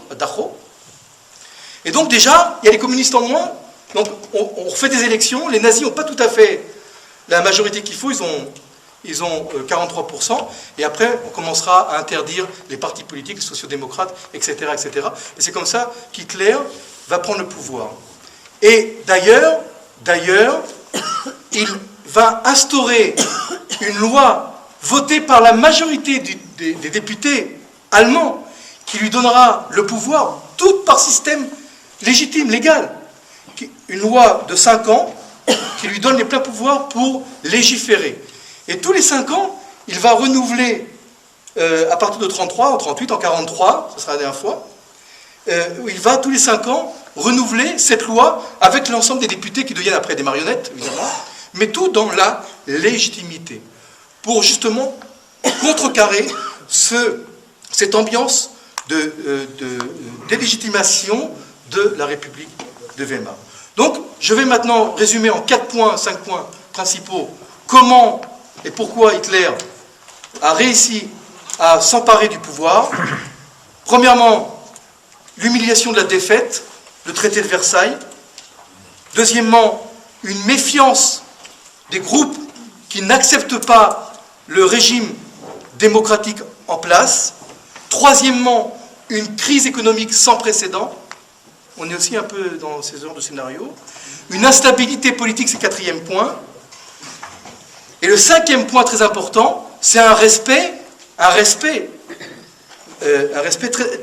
Et donc déjà, il y a les communistes en moins, donc on refait des élections, les nazis n'ont pas tout à fait la majorité qu'il faut, ils ont 43%, et après on commencera à interdire les partis politiques, les sociodémocrates, etc. etc. Et c'est comme ça qu'Hitler va prendre le pouvoir. Et d'ailleurs, il va instaurer une loi votée par la majorité des députés allemands qui lui donnera le pouvoir, tout par système légitime, légal. Une loi de 5 ans qui lui donne les pleins pouvoirs pour légiférer. Et tous les 5 ans, il va renouveler, à partir de 33, en 38, en 43, ce sera la dernière fois, il va tous les 5 ans renouveler cette loi avec l'ensemble des députés qui deviennent après des marionnettes, évidemment, mais tout dans la légitimité, pour justement contrecarrer cette ambiance de délégitimation de la République de Weimar. Donc, je vais maintenant résumer en 4 points, 5 points principaux, comment et pourquoi Hitler a réussi à s'emparer du pouvoir. Premièrement, l'humiliation de la défaite, le traité de Versailles. Deuxièmement, une méfiance des groupes qui n'acceptent pas le régime démocratique en place. Troisièmement, une crise économique sans précédent. On est aussi un peu dans ces genres de scénarios. Une instabilité politique, c'est le 4e point. Et le 5e point très important, c'est un respect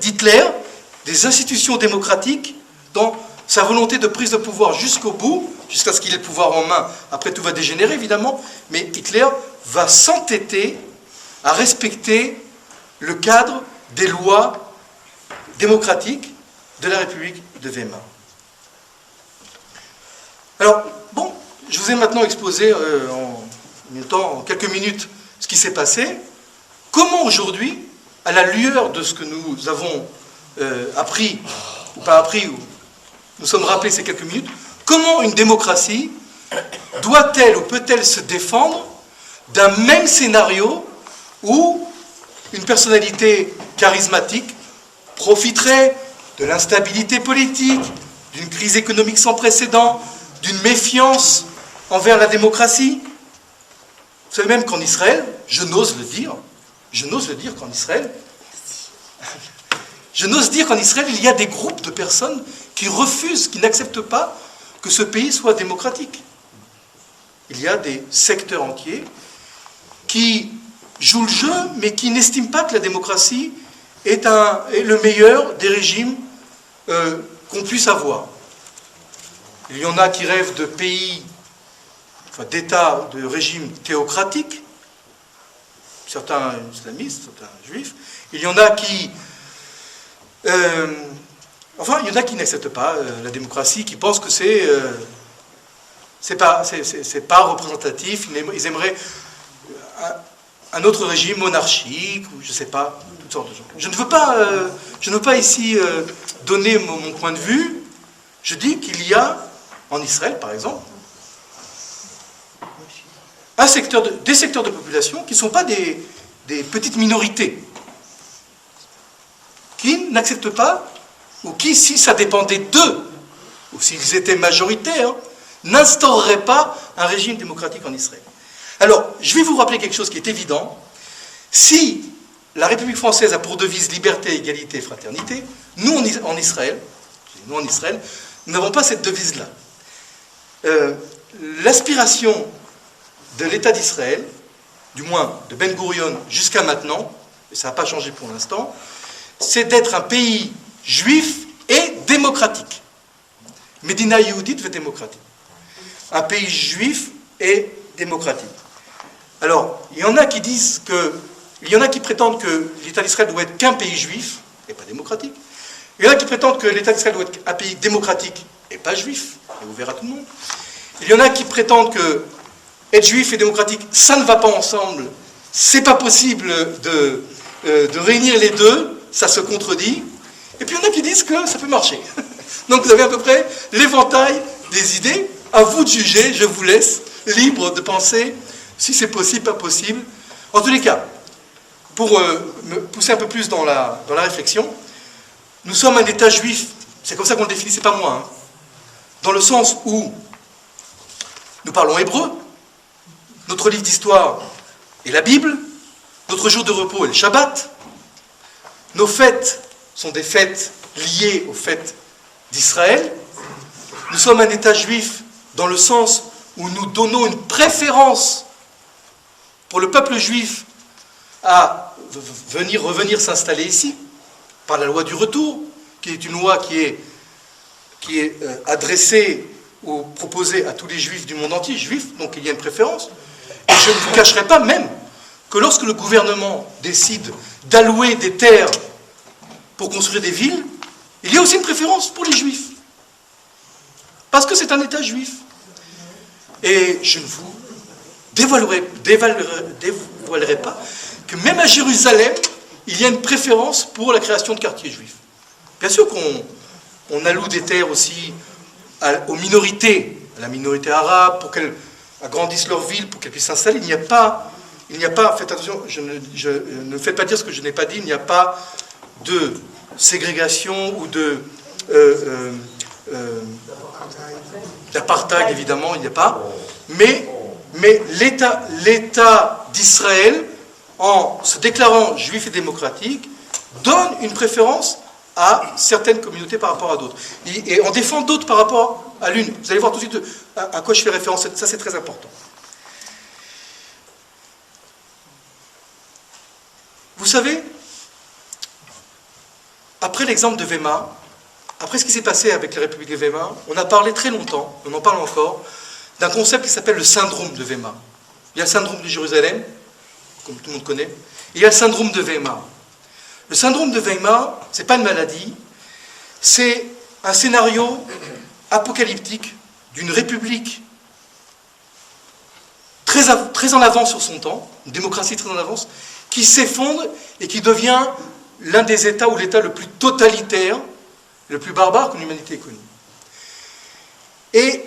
d'Hitler des institutions démocratiques dans sa volonté de prise de pouvoir jusqu'au bout, jusqu'à ce qu'il ait le pouvoir en main. Après, tout va dégénérer, évidemment, mais Hitler va s'entêter à respecter le cadre des lois démocratiques de la République de Weimar. Alors, bon, je vous ai maintenant exposé en quelques minutes ce qui s'est passé. Comment aujourd'hui, à la lueur de ce que nous avons appris, ou pas appris, ou nous sommes rappelés ces quelques minutes, comment une démocratie doit-elle ou peut-elle se défendre d'un même scénario où une personnalité charismatique profiterait de l'instabilité politique, d'une crise économique sans précédent, d'une méfiance envers la démocratie? Vous savez même qu'en Israël, je n'ose dire qu'en Israël, il y a des groupes de personnes qui refusent, qui n'acceptent pas que ce pays soit démocratique. Il y a des secteurs entiers qui jouent le jeu, mais qui n'estiment pas que la démocratie est le meilleur des régimes qu'on puisse avoir. Il y en a qui rêvent de pays, d'États, de régimes théocratiques, certains islamistes, certains juifs. Il y en a qui... il y en a qui n'acceptent pas la démocratie, qui pensent que c'est pas représentatif. Ils aimeraient un autre régime monarchique, ou je ne sais pas, toutes sortes de gens. Je ne veux pas ici donner mon point de vue. Je dis qu'il y a, en Israël par exemple, des secteurs de population qui ne sont pas des petites minorités, qui n'acceptent pas, ou qui, si ça dépendait d'eux, ou s'ils étaient majoritaires, n'instaureraient pas un régime démocratique en Israël. Alors, je vais vous rappeler quelque chose qui est évident. Si la République française a pour devise liberté, égalité et fraternité. Nous, en Israël, nous n'avons pas cette devise-là. L'aspiration de l'État d'Israël, du moins de Ben Gurion jusqu'à maintenant, et ça n'a pas changé pour l'instant, c'est d'être un pays juif et démocratique. Medina Yehudit ve démocratique. Un pays juif et démocratique. Alors, il y en a qui prétendent que l'État d'Israël doit être qu'un pays juif et pas démocratique. Il y en a qui prétendent que l'État d'Israël doit être un pays démocratique et pas juif, et ouvert à tout le monde. Il y en a qui prétendent que être juif et démocratique, ça ne va pas ensemble. C'est pas possible de réunir les deux, ça se contredit. Et puis il y en a qui disent que ça peut marcher. Donc vous avez à peu près l'éventail des idées. À vous de juger, je vous laisse libre de penser si c'est possible, pas possible. En tous les cas, pour me pousser un peu plus dans la réflexion, nous sommes un État juif, c'est comme ça qu'on le définit, c'est pas moi, hein. Dans le sens où nous parlons hébreu, notre livre d'histoire est la Bible, notre jour de repos est le Shabbat, nos fêtes sont des fêtes liées aux fêtes d'Israël. Nous sommes un État juif dans le sens où nous donnons une préférence pour le peuple juif à revenir s'installer ici, par la loi du retour, qui est une loi qui est adressée ou proposée à tous les juifs du monde entier, juifs, donc il y a une préférence. Et je ne vous cacherai pas même que lorsque le gouvernement décide d'allouer des terres pour construire des villes, il y a aussi une préférence pour les juifs. Parce que c'est un État juif. Et je ne vous dévoilerai pas que même à Jérusalem, il y a une préférence pour la création de quartiers juifs. Bien sûr qu'on alloue des terres aussi aux minorités, à la minorité arabe, pour qu'elles agrandissent leur ville, pour qu'elles puissent s'installer. Il n'y a pas, faites attention, ne me faites pas dire ce que je n'ai pas dit, il n'y a pas de ségrégation ou d'apartheid, évidemment, il n'y a pas. Mais l'État d'Israël, en se déclarant juif et démocratique, donne une préférence à certaines communautés par rapport à d'autres. Et en défend d'autres par rapport à l'une. Vous allez voir tout de suite à quoi je fais référence. Ça, c'est très important. Vous savez, après l'exemple de Weimar, après ce qui s'est passé avec la République de Weimar, on a parlé très longtemps, on en parle encore, d'un concept qui s'appelle le syndrome de Weimar. Il y a le syndrome de Jérusalem, comme tout le monde connaît, et il y a le syndrome de Weimar. Le syndrome de Weimar, ce n'est pas une maladie, c'est un scénario apocalyptique d'une république très en avance sur son temps, une démocratie très en avance, qui s'effondre et qui devient l'un des États ou l'État le plus totalitaire, le plus barbare que l'humanité ait connu. Et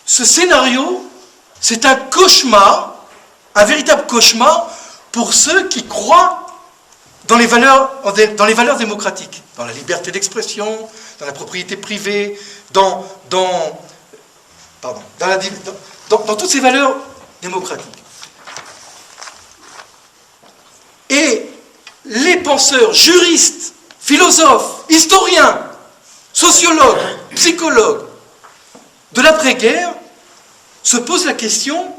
ce scénario, c'est un cauchemar, un véritable cauchemar pour ceux qui croient dans les valeurs démocratiques, dans la liberté d'expression, dans la propriété privée, dans toutes ces valeurs démocratiques. Et les penseurs, juristes, philosophes, historiens, sociologues, psychologues de l'après-guerre se posent la question: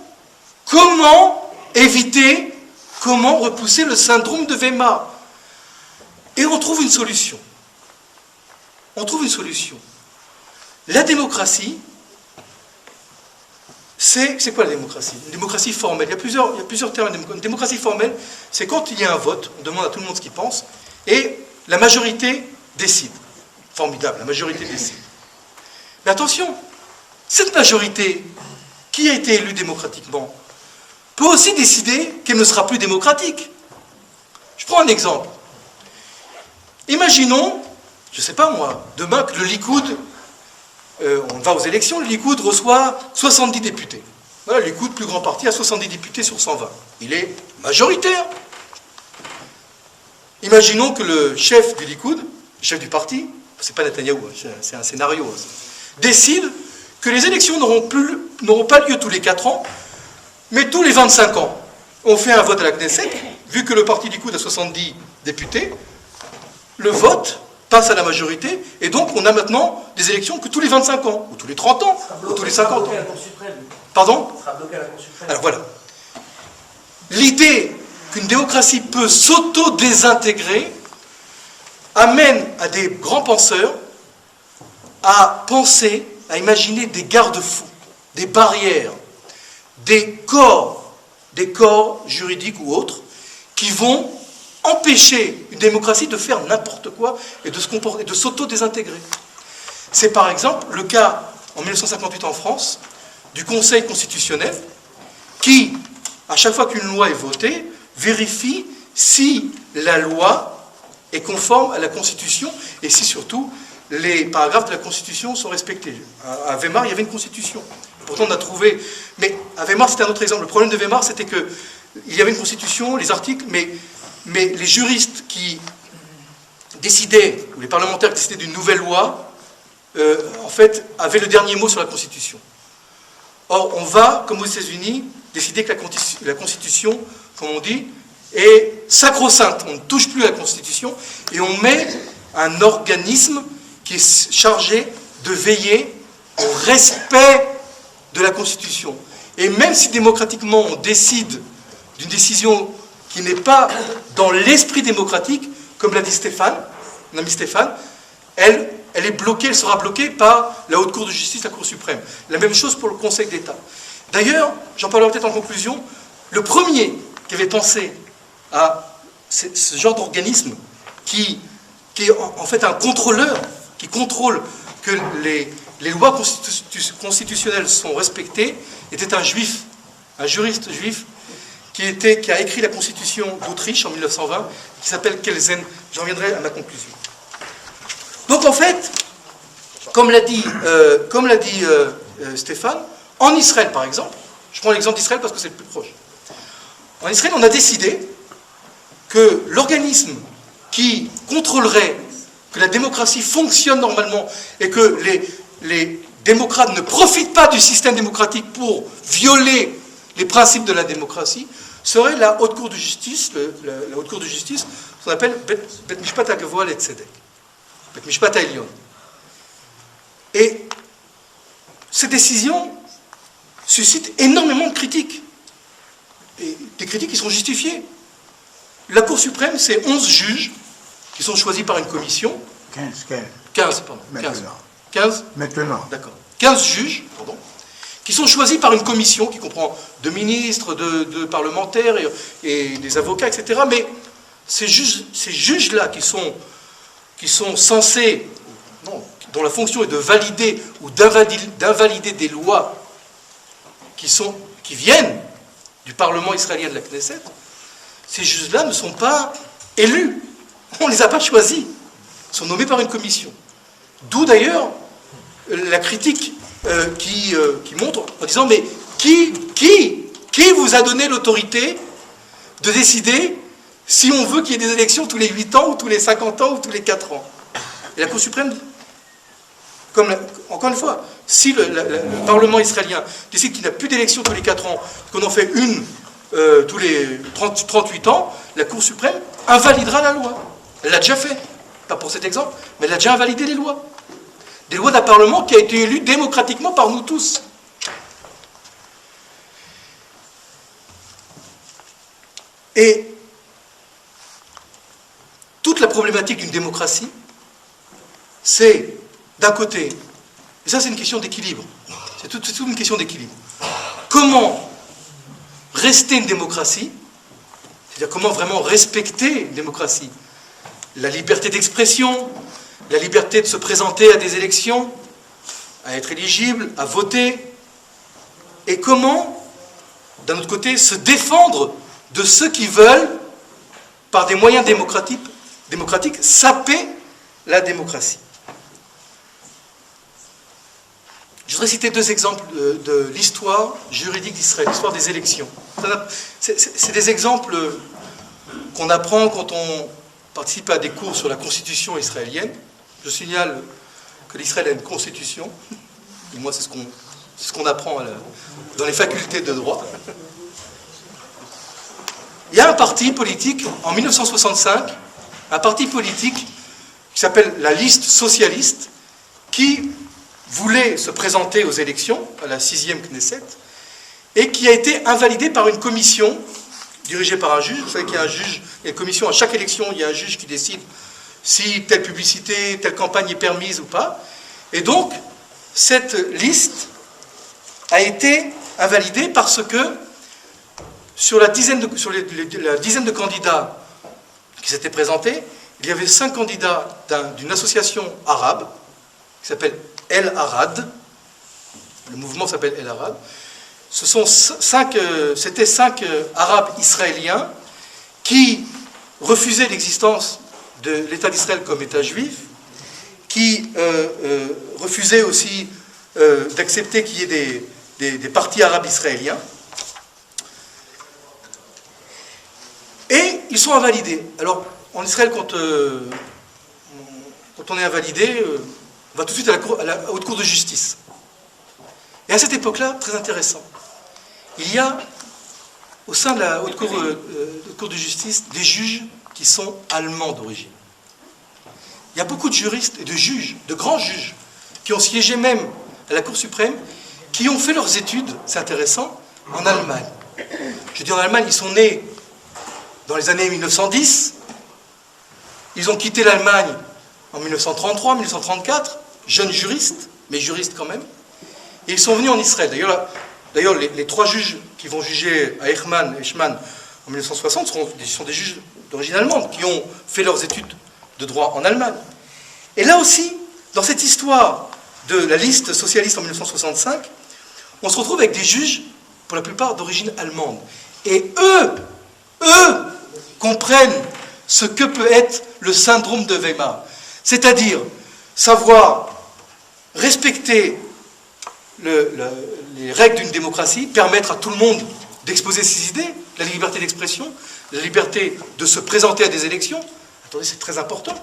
comment éviter, comment repousser le syndrome de Weimar? Et on trouve une solution. On trouve une solution. La démocratie, c'est quoi la démocratie? Une démocratie formelle. Il y a plusieurs termes. Une démocratie formelle, c'est quand il y a un vote, on demande à tout le monde ce qu'il pense, et la majorité décide. Formidable, la majorité décide. Mais attention, cette majorité qui a été élue démocratiquement peut aussi décider qu'elle ne sera plus démocratique. Je prends un exemple. Imaginons, je ne sais pas moi, demain que le Likoud, on va aux élections, le Likoud reçoit 70 députés. Voilà, le Likoud, plus grand parti, a 70 députés sur 120. Il est majoritaire. Imaginons que le chef du Likoud, le chef du parti, c'est pas Netanyahou, c'est un scénario, décide que les élections n'auront pas lieu tous les 4 ans, mais tous les 25 ans. On fait un vote à la Knesset, vu que le parti Likoud a 70 députés, le vote passe à la majorité, et donc on a maintenant des élections que tous les 25 ans, ou tous les 30 ans, ou tous les 50 ans. Pardon ? Alors voilà. L'idée qu'une démocratie peut s'auto-désintégrer amène à des grands penseurs à penser, à imaginer des garde-fous, des barrières, des corps juridiques ou autres, qui vont empêcher une démocratie de faire n'importe quoi et de se comporter, de s'auto-désintégrer. C'est par exemple le cas, en 1958 en France, du Conseil constitutionnel, qui, à chaque fois qu'une loi est votée, vérifie si la loi est conforme à la Constitution et si surtout les paragraphes de la Constitution sont respectés. À Weimar, il y avait une Constitution. Pourtant, on a trouvé... Mais à Weimar, c'était un autre exemple. Le problème de Weimar, c'était qu'il y avait une Constitution, les articles, mais les juristes qui décidaient, ou les parlementaires qui décidaient d'une nouvelle loi, en fait, avaient le dernier mot sur la Constitution. Or, on va, comme aux États-Unis, décider que la Constitution, comme on dit, est sacro-sainte. On ne touche plus à la Constitution et on met un organisme qui est chargé de veiller au respect de la Constitution. Et même si démocratiquement on décide d'une décision qui n'est pas dans l'esprit démocratique, comme l'a dit Stéphane, mon ami Stéphane, elle est bloquée, elle sera bloquée par la Haute Cour de justice, la Cour suprême. La même chose pour le Conseil d'État. D'ailleurs, j'en parlerai peut-être en conclusion, le premier qui avait pensé à ce genre d'organisme qui est en fait un contrôleur, qui contrôle que les lois constitutionnelles sont respectées, était un juif, un juriste juif, qui a écrit la Constitution d'Autriche en 1920, qui s'appelle Kelsen. J'en viendrai à ma conclusion. Donc en fait, comme l'a dit Stéphane, en Israël par exemple, je prends l'exemple d'Israël parce que c'est le plus proche. En Israël, on a décidé que l'organisme qui contrôlerait que la démocratie fonctionne normalement et que les démocrates ne profitent pas du système démocratique pour violer les principes de la démocratie, serait la Haute Cour de justice, la Haute Cour de justice, ce qu'on appelle Bet Mishpat HaGavoa LeTzedek, Bet Mishpat HaElyon. Et cette décision suscite énormément de critiques, et des critiques qui sont justifiées. La Cour suprême, c'est 11 juges qui sont choisis par une commission. 15, pardon. Maintenant. 15 Maintenant. D'accord. 15 juges, pardon, qui sont choisis par une commission qui comprend 2 ministres, 2 parlementaires et des avocats, etc. Mais ces juges-là qui sont censés, non, dont la fonction est de valider ou d'invalider des lois qui viennent du Parlement israélien de la Knesset, ces juges-là ne sont pas élus. On ne les a pas choisis. Ils sont nommés par une commission. D'où d'ailleurs la critique qui montre en disant mais qui vous a donné l'autorité de décider si on veut qu'il y ait des élections tous les 8 ans ou tous les 50 ans ou tous les 4 ans. Et la Cour suprême, encore une fois, si le Parlement israélien décide qu'il n'y a plus d'élections tous les 4 ans, qu'on en fait une tous les 38 ans, la Cour suprême invalidera la loi. Elle l'a déjà fait. Pas pour cet exemple, mais elle a déjà invalidé les lois. Des lois d'un Parlement qui a été élu démocratiquement par nous tous. Et toute la problématique d'une démocratie, c'est, d'un côté, et ça c'est une question d'équilibre, c'est toute une question d'équilibre. Comment rester une démocratie, c'est-à-dire comment vraiment respecter une démocratie, la liberté d'expression, la liberté de se présenter à des élections, à être éligible, à voter, et comment, d'un autre côté, se défendre de ceux qui veulent, par des moyens démocratiques, saper la démocratie. Je voudrais citer 2 exemples de l'histoire juridique d'Israël, l'histoire des élections. C'est des exemples qu'on apprend quand on participe à des cours sur la constitution israélienne. Je signale que l'Israël a une constitution. Et moi, c'est ce qu'on apprend dans les facultés de droit. il y a un parti politique, en 1965, un parti politique qui s'appelle la Liste socialiste, qui voulait se présenter aux élections, à la 6e Knesset, et qui a été invalidé par une commission dirigée par un juge. Vous savez qu'il y a un juge, il y a une commission, à chaque élection, il y a un juge qui décide si telle publicité, telle campagne est permise ou pas. Et donc, cette liste a été invalidée parce que sur la dizaine de candidats qui s'étaient présentés, il y avait 5 candidats d'une association arabe qui s'appelle El Arad. Le mouvement s'appelle El Arad. C'était 5 Arabes israéliens qui refusaient l'existence de l'État d'Israël comme État juif, qui refusaient aussi d'accepter qu'il y ait des partis arabes israéliens. Et ils sont invalidés. Alors, en Israël, quand on est invalidé, on va tout de suite à la haute cour de justice. Et à cette époque-là, très intéressant, il y a au sein de la haute cour de justice des juges qui sont allemands d'origine. Il y a beaucoup de juristes et de juges, de grands juges, qui ont siégé même à la Cour suprême, qui ont fait leurs études, c'est intéressant, en Allemagne. Je dis en Allemagne, ils sont nés dans les années 1910, ils ont quitté l'Allemagne en 1933, 1934, jeunes juristes, mais juristes quand même, et ils sont venus en Israël. D'ailleurs, les 3 juges qui vont juger à Eichmann en 1960 sont des juges d'origine allemande, qui ont fait leurs études de droit en Allemagne. Et là aussi, dans cette histoire de la liste socialiste en 1965, on se retrouve avec des juges, pour la plupart d'origine allemande. Et eux comprennent ce que peut être le syndrome de Weimar. C'est-à-dire savoir respecter les règles d'une démocratie, permettre à tout le monde d'exposer ses idées, la liberté d'expression, la liberté de se présenter à des élections. Attendez, c'est très important.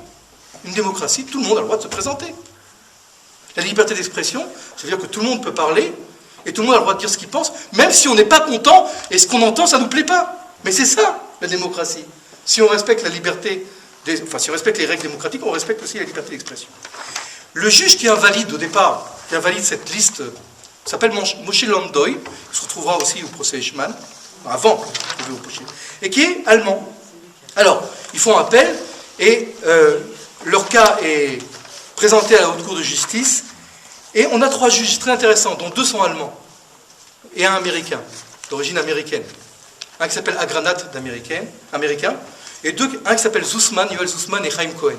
Une démocratie, tout le monde a le droit de se présenter. La liberté d'expression, c'est-à-dire que tout le monde peut parler, et tout le monde a le droit de dire ce qu'il pense, même si on n'est pas content, et ce qu'on entend, ça ne nous plaît pas. Mais c'est ça, la démocratie. Si on respecte la liberté, si on respecte les règles démocratiques, on respecte aussi la liberté d'expression. Le juge qui invalide au départ, qui invalide cette liste, s'appelle Moshe Landoy, il se retrouvera aussi au procès Eichmann, avant, et qui est allemand. Alors, ils font appel, et leur cas est présenté à la haute cour de justice, et on a 3 juges très intéressants, dont 2 sont allemands, et un américain, d'origine américaine. Un qui s'appelle Agranat, américain, et un qui s'appelle Yoel Zussman et Chaim Cohen.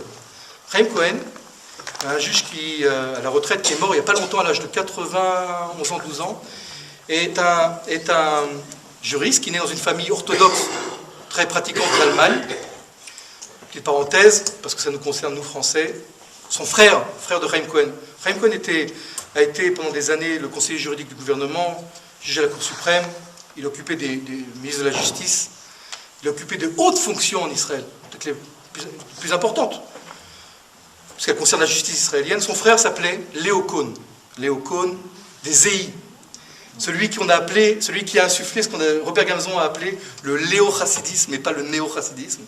Chaim Cohen, un juge qui, à la retraite, qui est mort il n'y a pas longtemps, à l'âge de 91 ans, 12 ans, est un juriste qui est né dans une famille orthodoxe très pratiquante d'Allemagne. Petite parenthèse, parce que ça nous concerne, nous, Français. Son frère de Chaim Cohen. Chaim Cohen a été pendant des années le conseiller juridique du gouvernement, juge à la Cour suprême, il occupait des ministres de la Justice, il occupait de hautes fonctions en Israël, peut-être les plus importantes, parce qu'elles concernent la justice israélienne. Son frère s'appelait Léo Cohn des Zei, celui qui a insufflé ce Robert Gamzon a appelé le léo-chassidisme, mais pas le néo-chassidisme,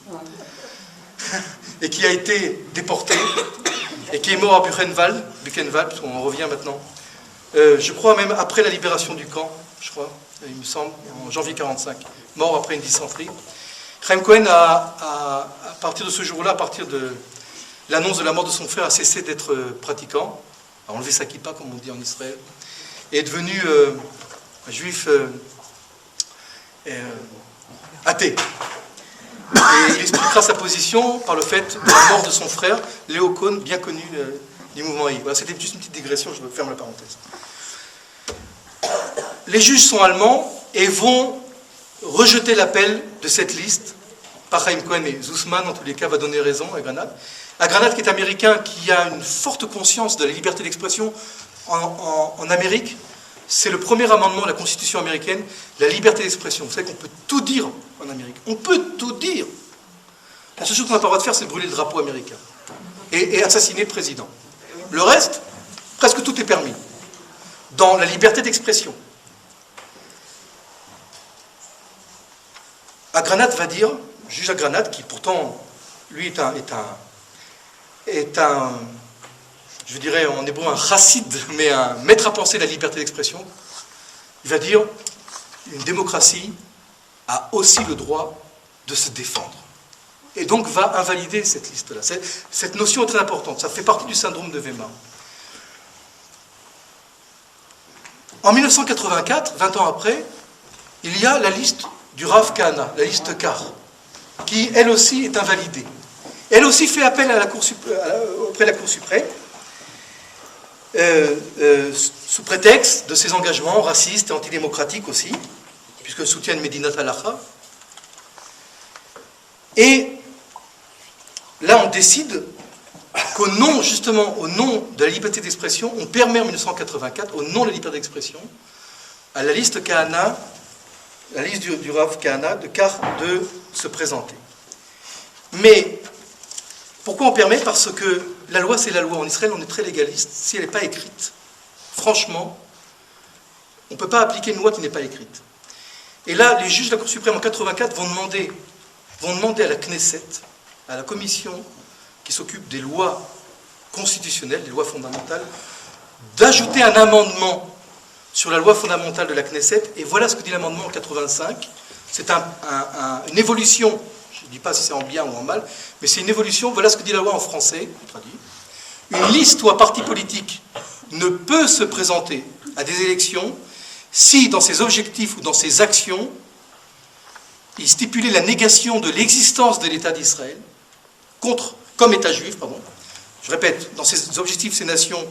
et qui a été déporté, et qui est mort à Buchenwald, puisqu'on en revient maintenant, je crois même après la libération du camp, il me semble, en janvier 1945, mort après une dysenterie. Chaim Cohen, à partir de ce jour-là, à partir de l'annonce de la mort de son frère, a cessé d'être pratiquant, a enlevé sa kippa, comme on dit en Israël, et est devenu un juif athée. Et il expliquera sa position par le fait de la mort de son frère, Léo Cohn, bien connu du mouvement I. Voilà, c'était juste une petite digression, je ferme la parenthèse. Les juges sont allemands et vont rejeter l'appel de cette liste. Par Chaim Cohen et Zussman, en tous les cas, va donner raison à Granat. À Granat, qui est américain, qui a une forte conscience de la liberté d'expression en Amérique, c'est le premier amendement de la Constitution américaine, la liberté d'expression. Vous savez qu'on peut tout dire en Amérique. On peut tout dire. La seule chose qu'on n'a pas le droit de faire, c'est brûler le drapeau américain et assassiner le président. Le reste, presque tout est permis. Dans la liberté d'expression. Agranat va dire, juge Agranat, qui pourtant, lui, est un, je dirais en hébreu un chassid, mais un maître à penser de la liberté d'expression, il va dire, une démocratie a aussi le droit de se défendre. Et donc va invalider cette liste-là. Cette notion est très importante, ça fait partie du syndrome de Weimar. En 1984, 20 ans après, il y a la liste du Rav Kahana, la liste Car, qui elle aussi est invalidée. Elle aussi fait appel à la Cour auprès de la Cour suprême, sous prétexte de ses engagements racistes et antidémocratiques aussi, puisqu'elle soutient Medinat Halacha. Et là, on décide qu'au nom, justement, au nom de la liberté d'expression, on permet en 1984, au nom de la liberté d'expression, à la liste Kahana, la liste du Rav Kahana, de se présenter. Mais pourquoi on permet? Parce que la loi, c'est la loi. En Israël, on est très légaliste. Si elle n'est pas écrite, franchement, on ne peut pas appliquer une loi qui n'est pas écrite. Et là, les juges de la Cour suprême en 84 vont demander à la Knesset, à la commission qui s'occupe des lois constitutionnelles, des lois fondamentales, d'ajouter un amendement sur la loi fondamentale de la Knesset. Et voilà ce que dit l'amendement en 85. C'est une évolution. Je ne dis pas si c'est en bien ou en mal, mais c'est une évolution. Voilà ce que dit la loi en français, traduit. Une liste ou un parti politique ne peut se présenter à des élections si, dans ses objectifs ou dans ses actions, il stipulait la négation de l'existence de l'État d'Israël, comme État juif, pardon. Je répète, dans ses objectifs, ses nations,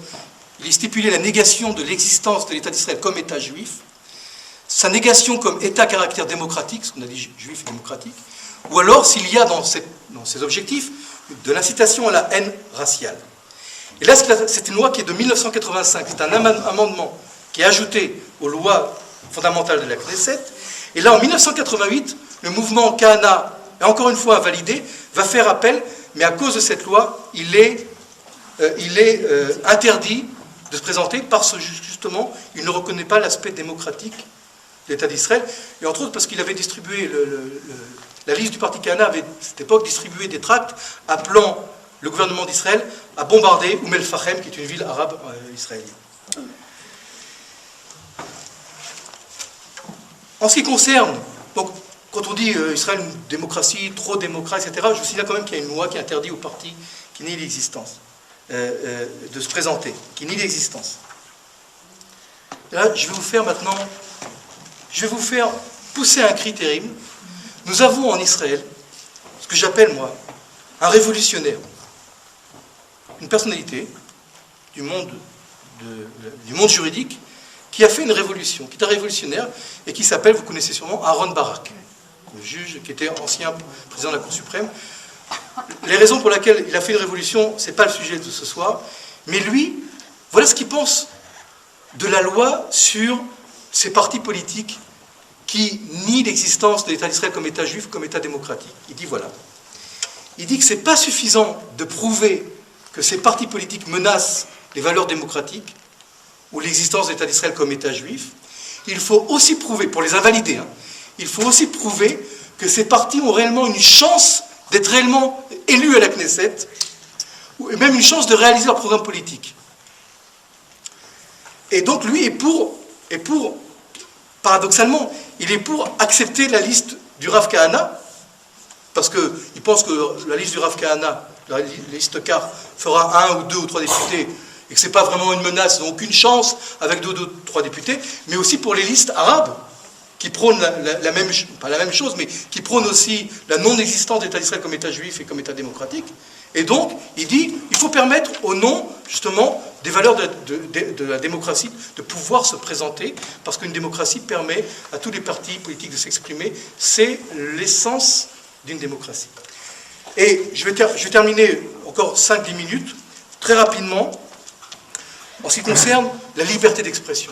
il stipulait la négation de l'existence de l'État d'Israël comme État juif, sa négation comme État à caractère démocratique, ce qu'on a dit juif et démocratique, ou alors s'il y a dans ces objectifs de l'incitation à la haine raciale. Et là, c'est une loi qui est de 1985, c'est un amendement qui est ajouté aux lois fondamentales de la Knesset. Et là, en 1988, le mouvement Kahana, encore une fois invalidé, va faire appel, mais à cause de cette loi, il est interdit de se présenter parce que justement, il ne reconnaît pas l'aspect démocratique de l'État d'Israël, et entre autres parce qu'il avait distribué, la liste du parti Kahana avait à cette époque distribué des tracts appelant le gouvernement d'Israël à bombarder Umm el-Fachem, qui est une ville arabe israélienne. En ce qui concerne, donc, quand on dit Israël une démocratie, trop démocrate, etc., je vous signale quand même qu'il y a une loi qui interdit aux partis qui nient l'existence de se présenter, qui nient l'existence. Là, je vais vous faire pousser un cri terrible. Nous avons en Israël ce que j'appelle, moi, un révolutionnaire, une personnalité du monde juridique qui a fait une révolution, qui est un révolutionnaire et qui s'appelle, vous connaissez sûrement, Aaron Barak, le juge qui était ancien président de la Cour suprême. Les raisons pour lesquelles il a fait une révolution, ce n'est pas le sujet de ce soir, mais lui, voilà ce qu'il pense de la loi sur ces partis politiques qui nient l'existence de l'État d'Israël comme État juif, comme État démocratique. Il dit voilà. Il dit que ce n'est pas suffisant de prouver que ces partis politiques menacent les valeurs démocratiques ou l'existence de l'État d'Israël comme État juif. Il faut aussi prouver, pour les invalider, il faut aussi prouver que ces partis ont réellement une chance d'être réellement élus à la Knesset, ou même une chance de réaliser leur programme politique. Et donc lui est pour, paradoxalement, il est pour accepter la liste du Rav Kahana, parce qu'il pense que la liste du Rav Kahana, la liste Car, fera 1 ou 2 ou 3 députés, et que ce n'est pas vraiment une menace, ils n'ont aucune chance avec 2 ou 3 députés, mais aussi pour les listes arabes, qui prônent pas la même chose, mais qui prônent aussi la non-existence d'État d'Israël comme État juif et comme État démocratique. Et donc, il dit, il faut permettre au nom, justement, des valeurs de la démocratie de pouvoir se présenter, parce qu'une démocratie permet à tous les partis politiques de s'exprimer. C'est l'essence d'une démocratie. Et je vais terminer encore 5-10 minutes, très rapidement, en ce qui concerne la liberté d'expression.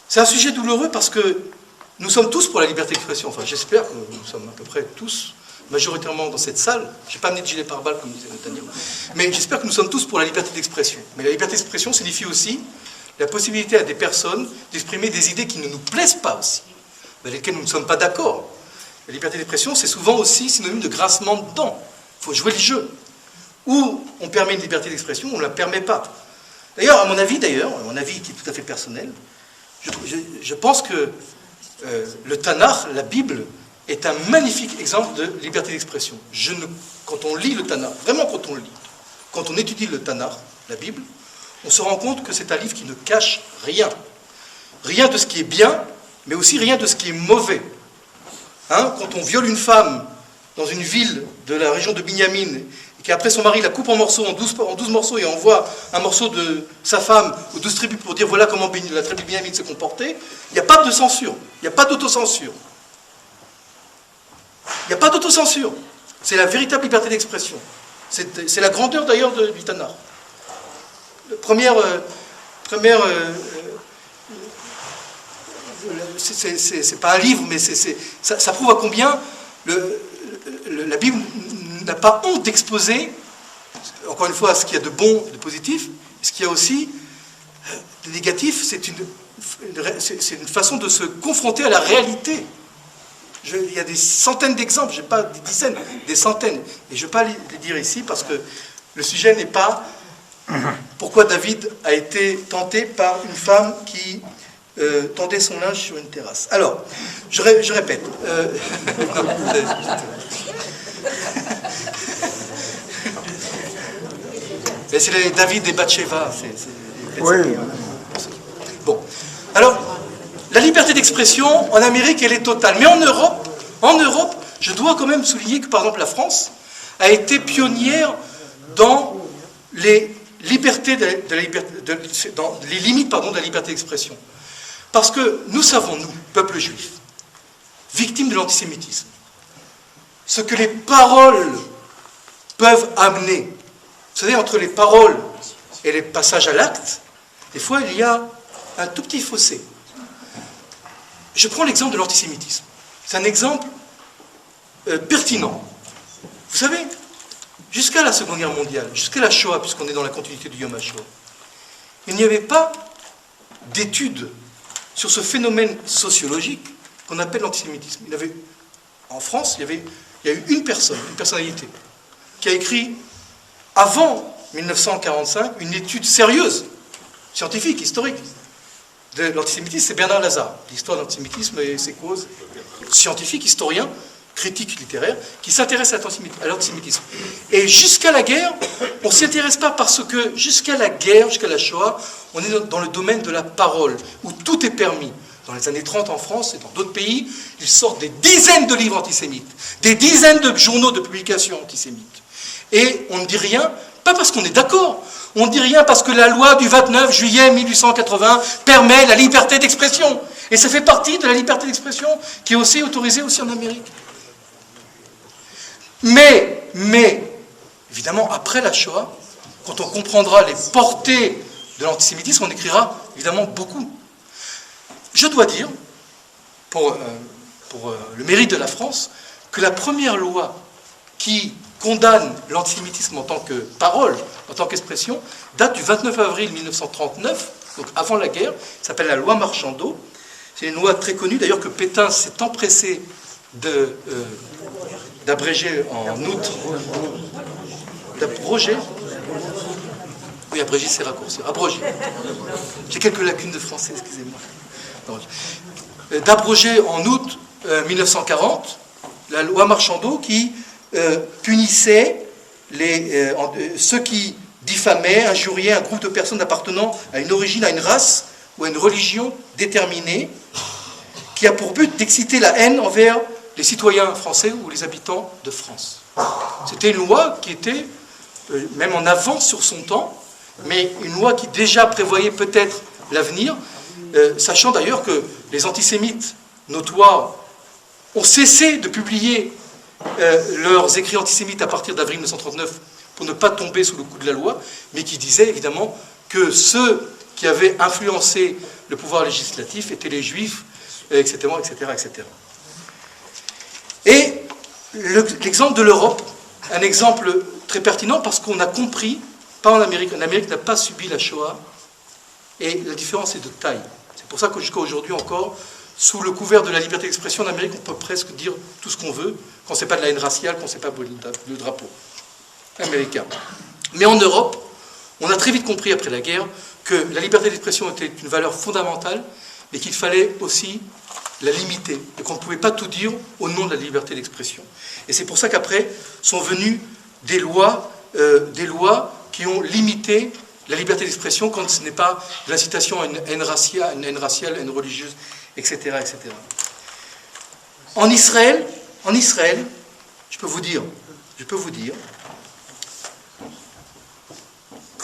C'est un sujet douloureux parce que nous sommes tous pour la liberté d'expression. Enfin, j'espère que nous sommes à peu près tous, majoritairement dans cette salle. Je n'ai pas amené de gilet pare-balles, comme disait Netanyahu. Mais j'espère que nous sommes tous pour la liberté d'expression. Mais la liberté d'expression signifie aussi la possibilité à des personnes d'exprimer des idées qui ne nous plaisent pas aussi, avec lesquelles nous ne sommes pas d'accord. La liberté d'expression, c'est souvent aussi synonyme de grincement de dents. Il faut jouer le jeu. Ou on permet une liberté d'expression, ou on ne la permet pas. D'ailleurs, à mon avis qui est tout à fait personnel, je pense que le Tanakh, la Bible, est un magnifique exemple de liberté d'expression. Quand on lit le Tanakh, vraiment quand on étudie le Tanakh, la Bible, on se rend compte que c'est un livre qui ne cache rien. Rien de ce qui est bien, mais aussi rien de ce qui est mauvais. Quand on viole une femme dans une ville de la région de Binyamin, et qu'après son mari la coupe en morceaux, en 12 morceaux, et envoie un morceau de sa femme aux 12 tribus pour dire voilà comment la tribu de Binyamin s'est comportée, il n'y a pas de censure, il n'y a pas d'autocensure. Il n'y a pas d'autocensure. C'est la véritable liberté d'expression. C'est la grandeur d'ailleurs du Tanakh. C'est pas un livre, mais ça prouve à combien la Bible n'a pas honte d'exposer, encore une fois, ce qu'il y a de bon, de positif, ce qu'il y a aussi de négatif. C'est une façon de se confronter à la réalité. Il y a des centaines d'exemples, je n'ai pas des dizaines, des centaines. Et je ne vais pas les dire ici parce que le sujet n'est pas pourquoi David a été tenté par une femme qui tendait son linge sur une terrasse. Alors, je répète. C'est les David et Bathsheba. Oui. Bon. Alors, la liberté d'expression, en Amérique, elle est totale. Mais en Europe, je dois quand même souligner que, par exemple, la France a été pionnière dans les libertés dans les limites de la liberté d'expression. Parce que nous savons, nous, peuple juif, victimes de l'antisémitisme, ce que les paroles peuvent amener. Vous savez, entre les paroles et les passages à l'acte, des fois, il y a un tout petit fossé. Je prends l'exemple de l'antisémitisme. C'est un exemple pertinent. Vous savez, jusqu'à la Seconde Guerre mondiale, jusqu'à la Shoah, puisqu'on est dans la continuité du Yom HaShoah, il n'y avait pas d'études sur ce phénomène sociologique qu'on appelle l'antisémitisme. En France, il y a eu une personnalité, qui a écrit, avant 1945, une étude sérieuse, scientifique, historique, de l'antisémitisme. C'est Bernard Lazare, l'histoire de l'antisémitisme et ses causes, scientifique, historien, critique littéraire, qui s'intéresse à l'antisémitisme. Et jusqu'à la guerre, on ne s'y intéresse pas parce que jusqu'à la guerre, jusqu'à la Shoah, on est dans le domaine de la parole, où tout est permis. Dans les années 30 en France et dans d'autres pays, ils sortent des dizaines de livres antisémites, des dizaines de journaux de publications antisémites. Et on ne dit rien, pas parce qu'on est d'accord, on ne dit rien parce que la loi du 29 juillet 1880 permet la liberté d'expression. Et ça fait partie de la liberté d'expression qui est aussi autorisée aussi en Amérique. Mais, évidemment, après la Shoah, quand on comprendra les portées de l'antisémitisme, on écrira évidemment beaucoup. Je dois dire, pour le mérite de la France, que la première loi qui condamne l'antisémitisme en tant que parole, en tant qu'expression, date du 29 avril 1939, donc avant la guerre, s'appelle la loi Marchandeau. C'est une loi très connue, d'ailleurs, que Pétain s'est empressé d'abréger en août. D'abroger. Oui, abréger, c'est raccourci. Abroger. J'ai quelques lacunes de français, excusez-moi. D'abroger en août 1940 la loi Marchandeau qui punissait ceux qui diffamaient, injuriaient un groupe de personnes appartenant à une origine, à une race ou à une religion déterminée, qui a pour but d'exciter la haine envers les citoyens français ou les habitants de France. C'était une loi qui était même en avance sur son temps, mais une loi qui déjà prévoyait peut-être l'avenir, sachant d'ailleurs que les antisémites notoires ont cessé de publier leurs écrits antisémites à partir d'avril 1939 pour ne pas tomber sous le coup de la loi, mais qui disaient évidemment que ceux qui avaient influencé le pouvoir législatif étaient les juifs, etc., etc., etc. Et l'exemple de l'Europe, un exemple très pertinent parce qu'on a compris, pas en Amérique n'a pas subi la Shoah, et la différence est de taille. C'est pour ça que jusqu'à aujourd'hui encore, sous le couvert de la liberté d'expression, en Amérique, on peut presque dire tout ce qu'on veut, quand c'est pas de la haine raciale, quand c'est pas le drapeau américain. Mais en Europe, on a très vite compris après la guerre que la liberté d'expression était une valeur fondamentale, mais qu'il fallait aussi la limiter, et qu'on ne pouvait pas tout dire au nom de la liberté d'expression. Et c'est pour ça qu'après sont venues des lois qui ont limité la liberté d'expression quand ce n'est pas l'incitation à une haine raciale, haine religieuse, etc., etc. En Israël, je peux vous dire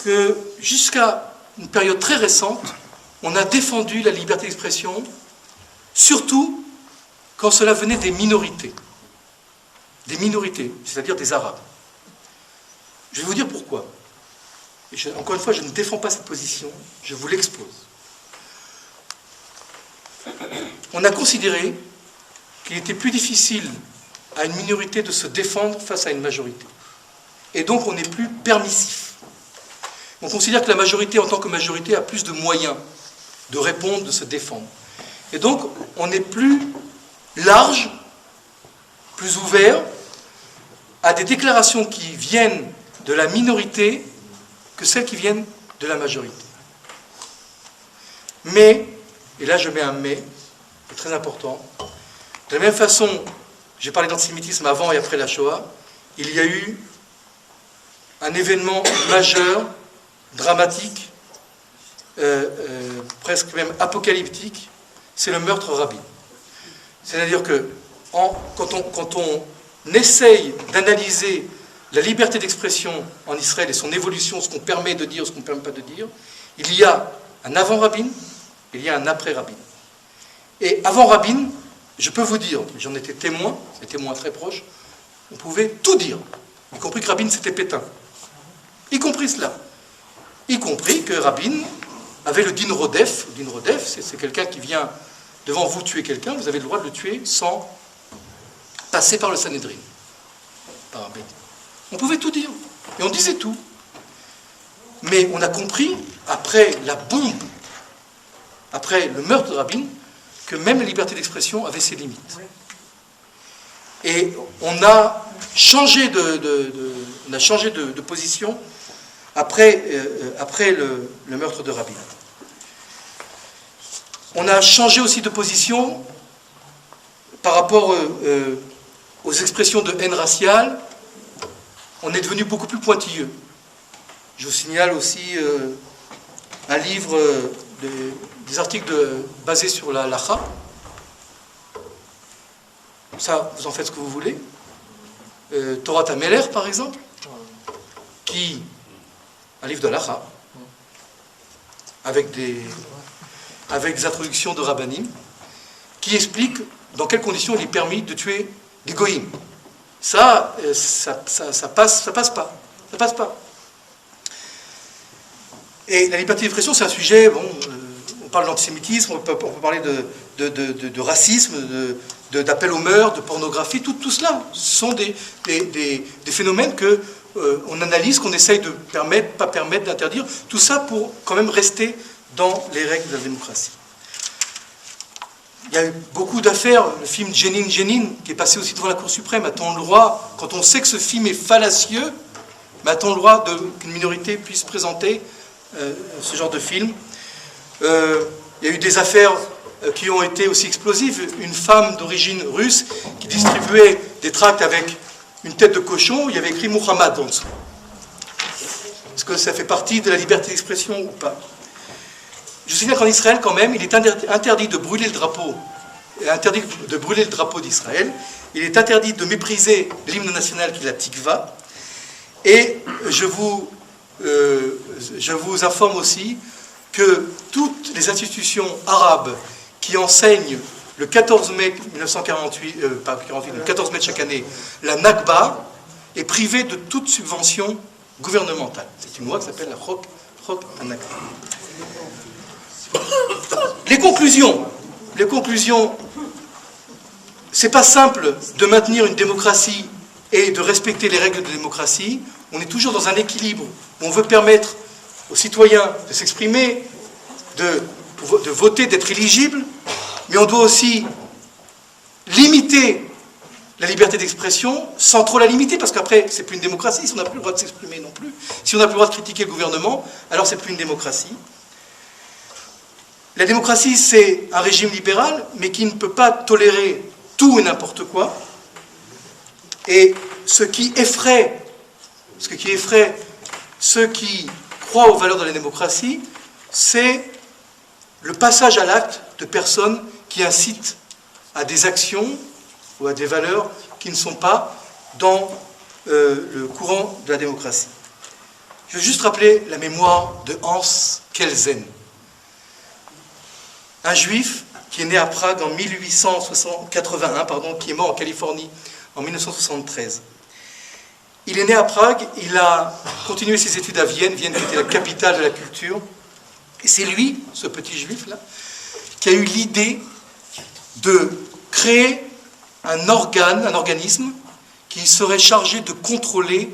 que jusqu'à une période très récente, on a défendu la liberté d'expression, surtout quand cela venait des minorités, c'est-à-dire des Arabes. Je vais vous dire pourquoi. Encore une fois, je ne défends pas cette position, je vous l'expose. On a considéré qu'il était plus difficile à une minorité de se défendre face à une majorité. Et donc on n'est plus permissif. On considère que la majorité, en tant que majorité, a plus de moyens de répondre, de se défendre. Et donc on est plus large, plus ouvert à des déclarations qui viennent de la minorité que celles qui viennent de la majorité. Mais, et là je mets un mais, c'est très important, de la même façon, j'ai parlé d'antisémitisme avant et après la Shoah, il y a eu un événement majeur, dramatique, presque même apocalyptique, c'est le meurtre Rabin. C'est-à-dire que quand on essaye d'analyser la liberté d'expression en Israël et son évolution, ce qu'on permet de dire, ce qu'on ne permet pas de dire, il y a un avant Rabin, il y a un après Rabin. Et avant Rabin, je peux vous dire, j'en étais témoin, des témoins très proches, on pouvait tout dire, y compris que Rabin c'était Pétain. Y compris cela. Y compris que Rabin avait le din rodef. Le din rodef, c'est quelqu'un qui vient devant vous tuer quelqu'un, vous avez le droit de le tuer sans passer par le Sanhédrin. Par un bête. On pouvait tout dire, et on disait tout. Mais on a compris, après la bombe, après le meurtre de Rabin, que même la liberté d'expression avait ses limites. Et on a changé de position après le meurtre de Rabin. On a changé aussi de position par rapport aux expressions de haine raciale. On est devenu beaucoup plus pointilleux. Je vous signale aussi un livre, des articles basés sur la halakha. Ça, vous en faites ce que vous voulez. Torah Tameler, par exemple, un livre de halakha, avec des introductions de rabbanim, qui explique dans quelles conditions il est permis de tuer des goïms. Ça passe pas. Ça passe pas. Et la liberté d'expression, c'est un sujet, on parle d'antisémitisme, on peut parler de racisme, d'appel au meurtre, de pornographie, tout cela. Ce sont des phénomènes qu'on analyse, qu'on essaye de permettre, pas permettre, d'interdire. Tout ça pour quand même rester dans les règles de la démocratie. Il y a eu beaucoup d'affaires, le film Jenin Jenin, qui est passé aussi devant la Cour suprême, a-t-on le droit, quand on sait que ce film est fallacieux, mais a-t-on le droit qu'une minorité puisse présenter ce genre de film? Il y a eu des affaires qui ont été aussi explosives. Une femme d'origine russe qui distribuait des tracts avec une tête de cochon, il y avait écrit Muhammad en dessous. Est-ce que ça fait partie de la liberté d'expression ou pas? Je signale qu'en Israël, quand même, il est interdit de brûler le drapeau, d'Israël. Il est interdit de mépriser l'hymne national qui est la Tikva. Et je vous informe aussi que toutes les institutions arabes qui enseignent le 14 mai 1948, le 14 mai de chaque année, la Nakba, est privée de toute subvention gouvernementale. C'est une loi qui s'appelle la Chok Nakba. Les conclusions, c'est pas simple de maintenir une démocratie et de respecter les règles de démocratie. On est toujours dans un équilibre où on veut permettre aux citoyens de s'exprimer, de voter, d'être éligibles, mais on doit aussi limiter la liberté d'expression sans trop la limiter, parce qu'après, c'est plus une démocratie, si on n'a plus le droit de s'exprimer non plus. Si on n'a plus le droit de critiquer le gouvernement, alors c'est plus une démocratie. La démocratie, c'est un régime libéral, mais qui ne peut pas tolérer tout et n'importe quoi. Et ce qui effraie ceux qui croient aux valeurs de la démocratie, c'est le passage à l'acte de personnes qui incitent à des actions ou à des valeurs qui ne sont pas dans le courant de la démocratie. Je veux juste rappeler la mémoire de Hans Kelsen, un juif qui est né à Prague en 1881, qui est mort en Californie en 1973. Il est né à Prague, il a continué ses études à Vienne, Vienne qui était la capitale de la culture, et c'est lui, ce petit juif-là, qui a eu l'idée de créer un organisme qui serait chargé de contrôler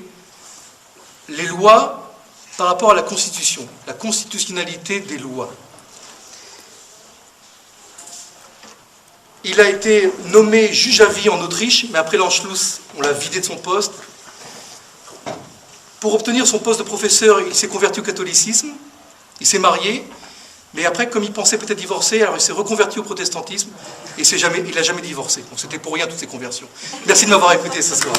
les lois par rapport à la Constitution, la constitutionnalité des lois. Il a été nommé juge à vie en Autriche, mais après l'Anschluss, on l'a vidé de son poste. Pour obtenir son poste de professeur, il s'est converti au catholicisme, il s'est marié, mais après, comme il pensait peut-être divorcer, alors il s'est reconverti au protestantisme, et il n'a jamais divorcé. Donc c'était pour rien toutes ces conversions. Merci de m'avoir écouté ce soir.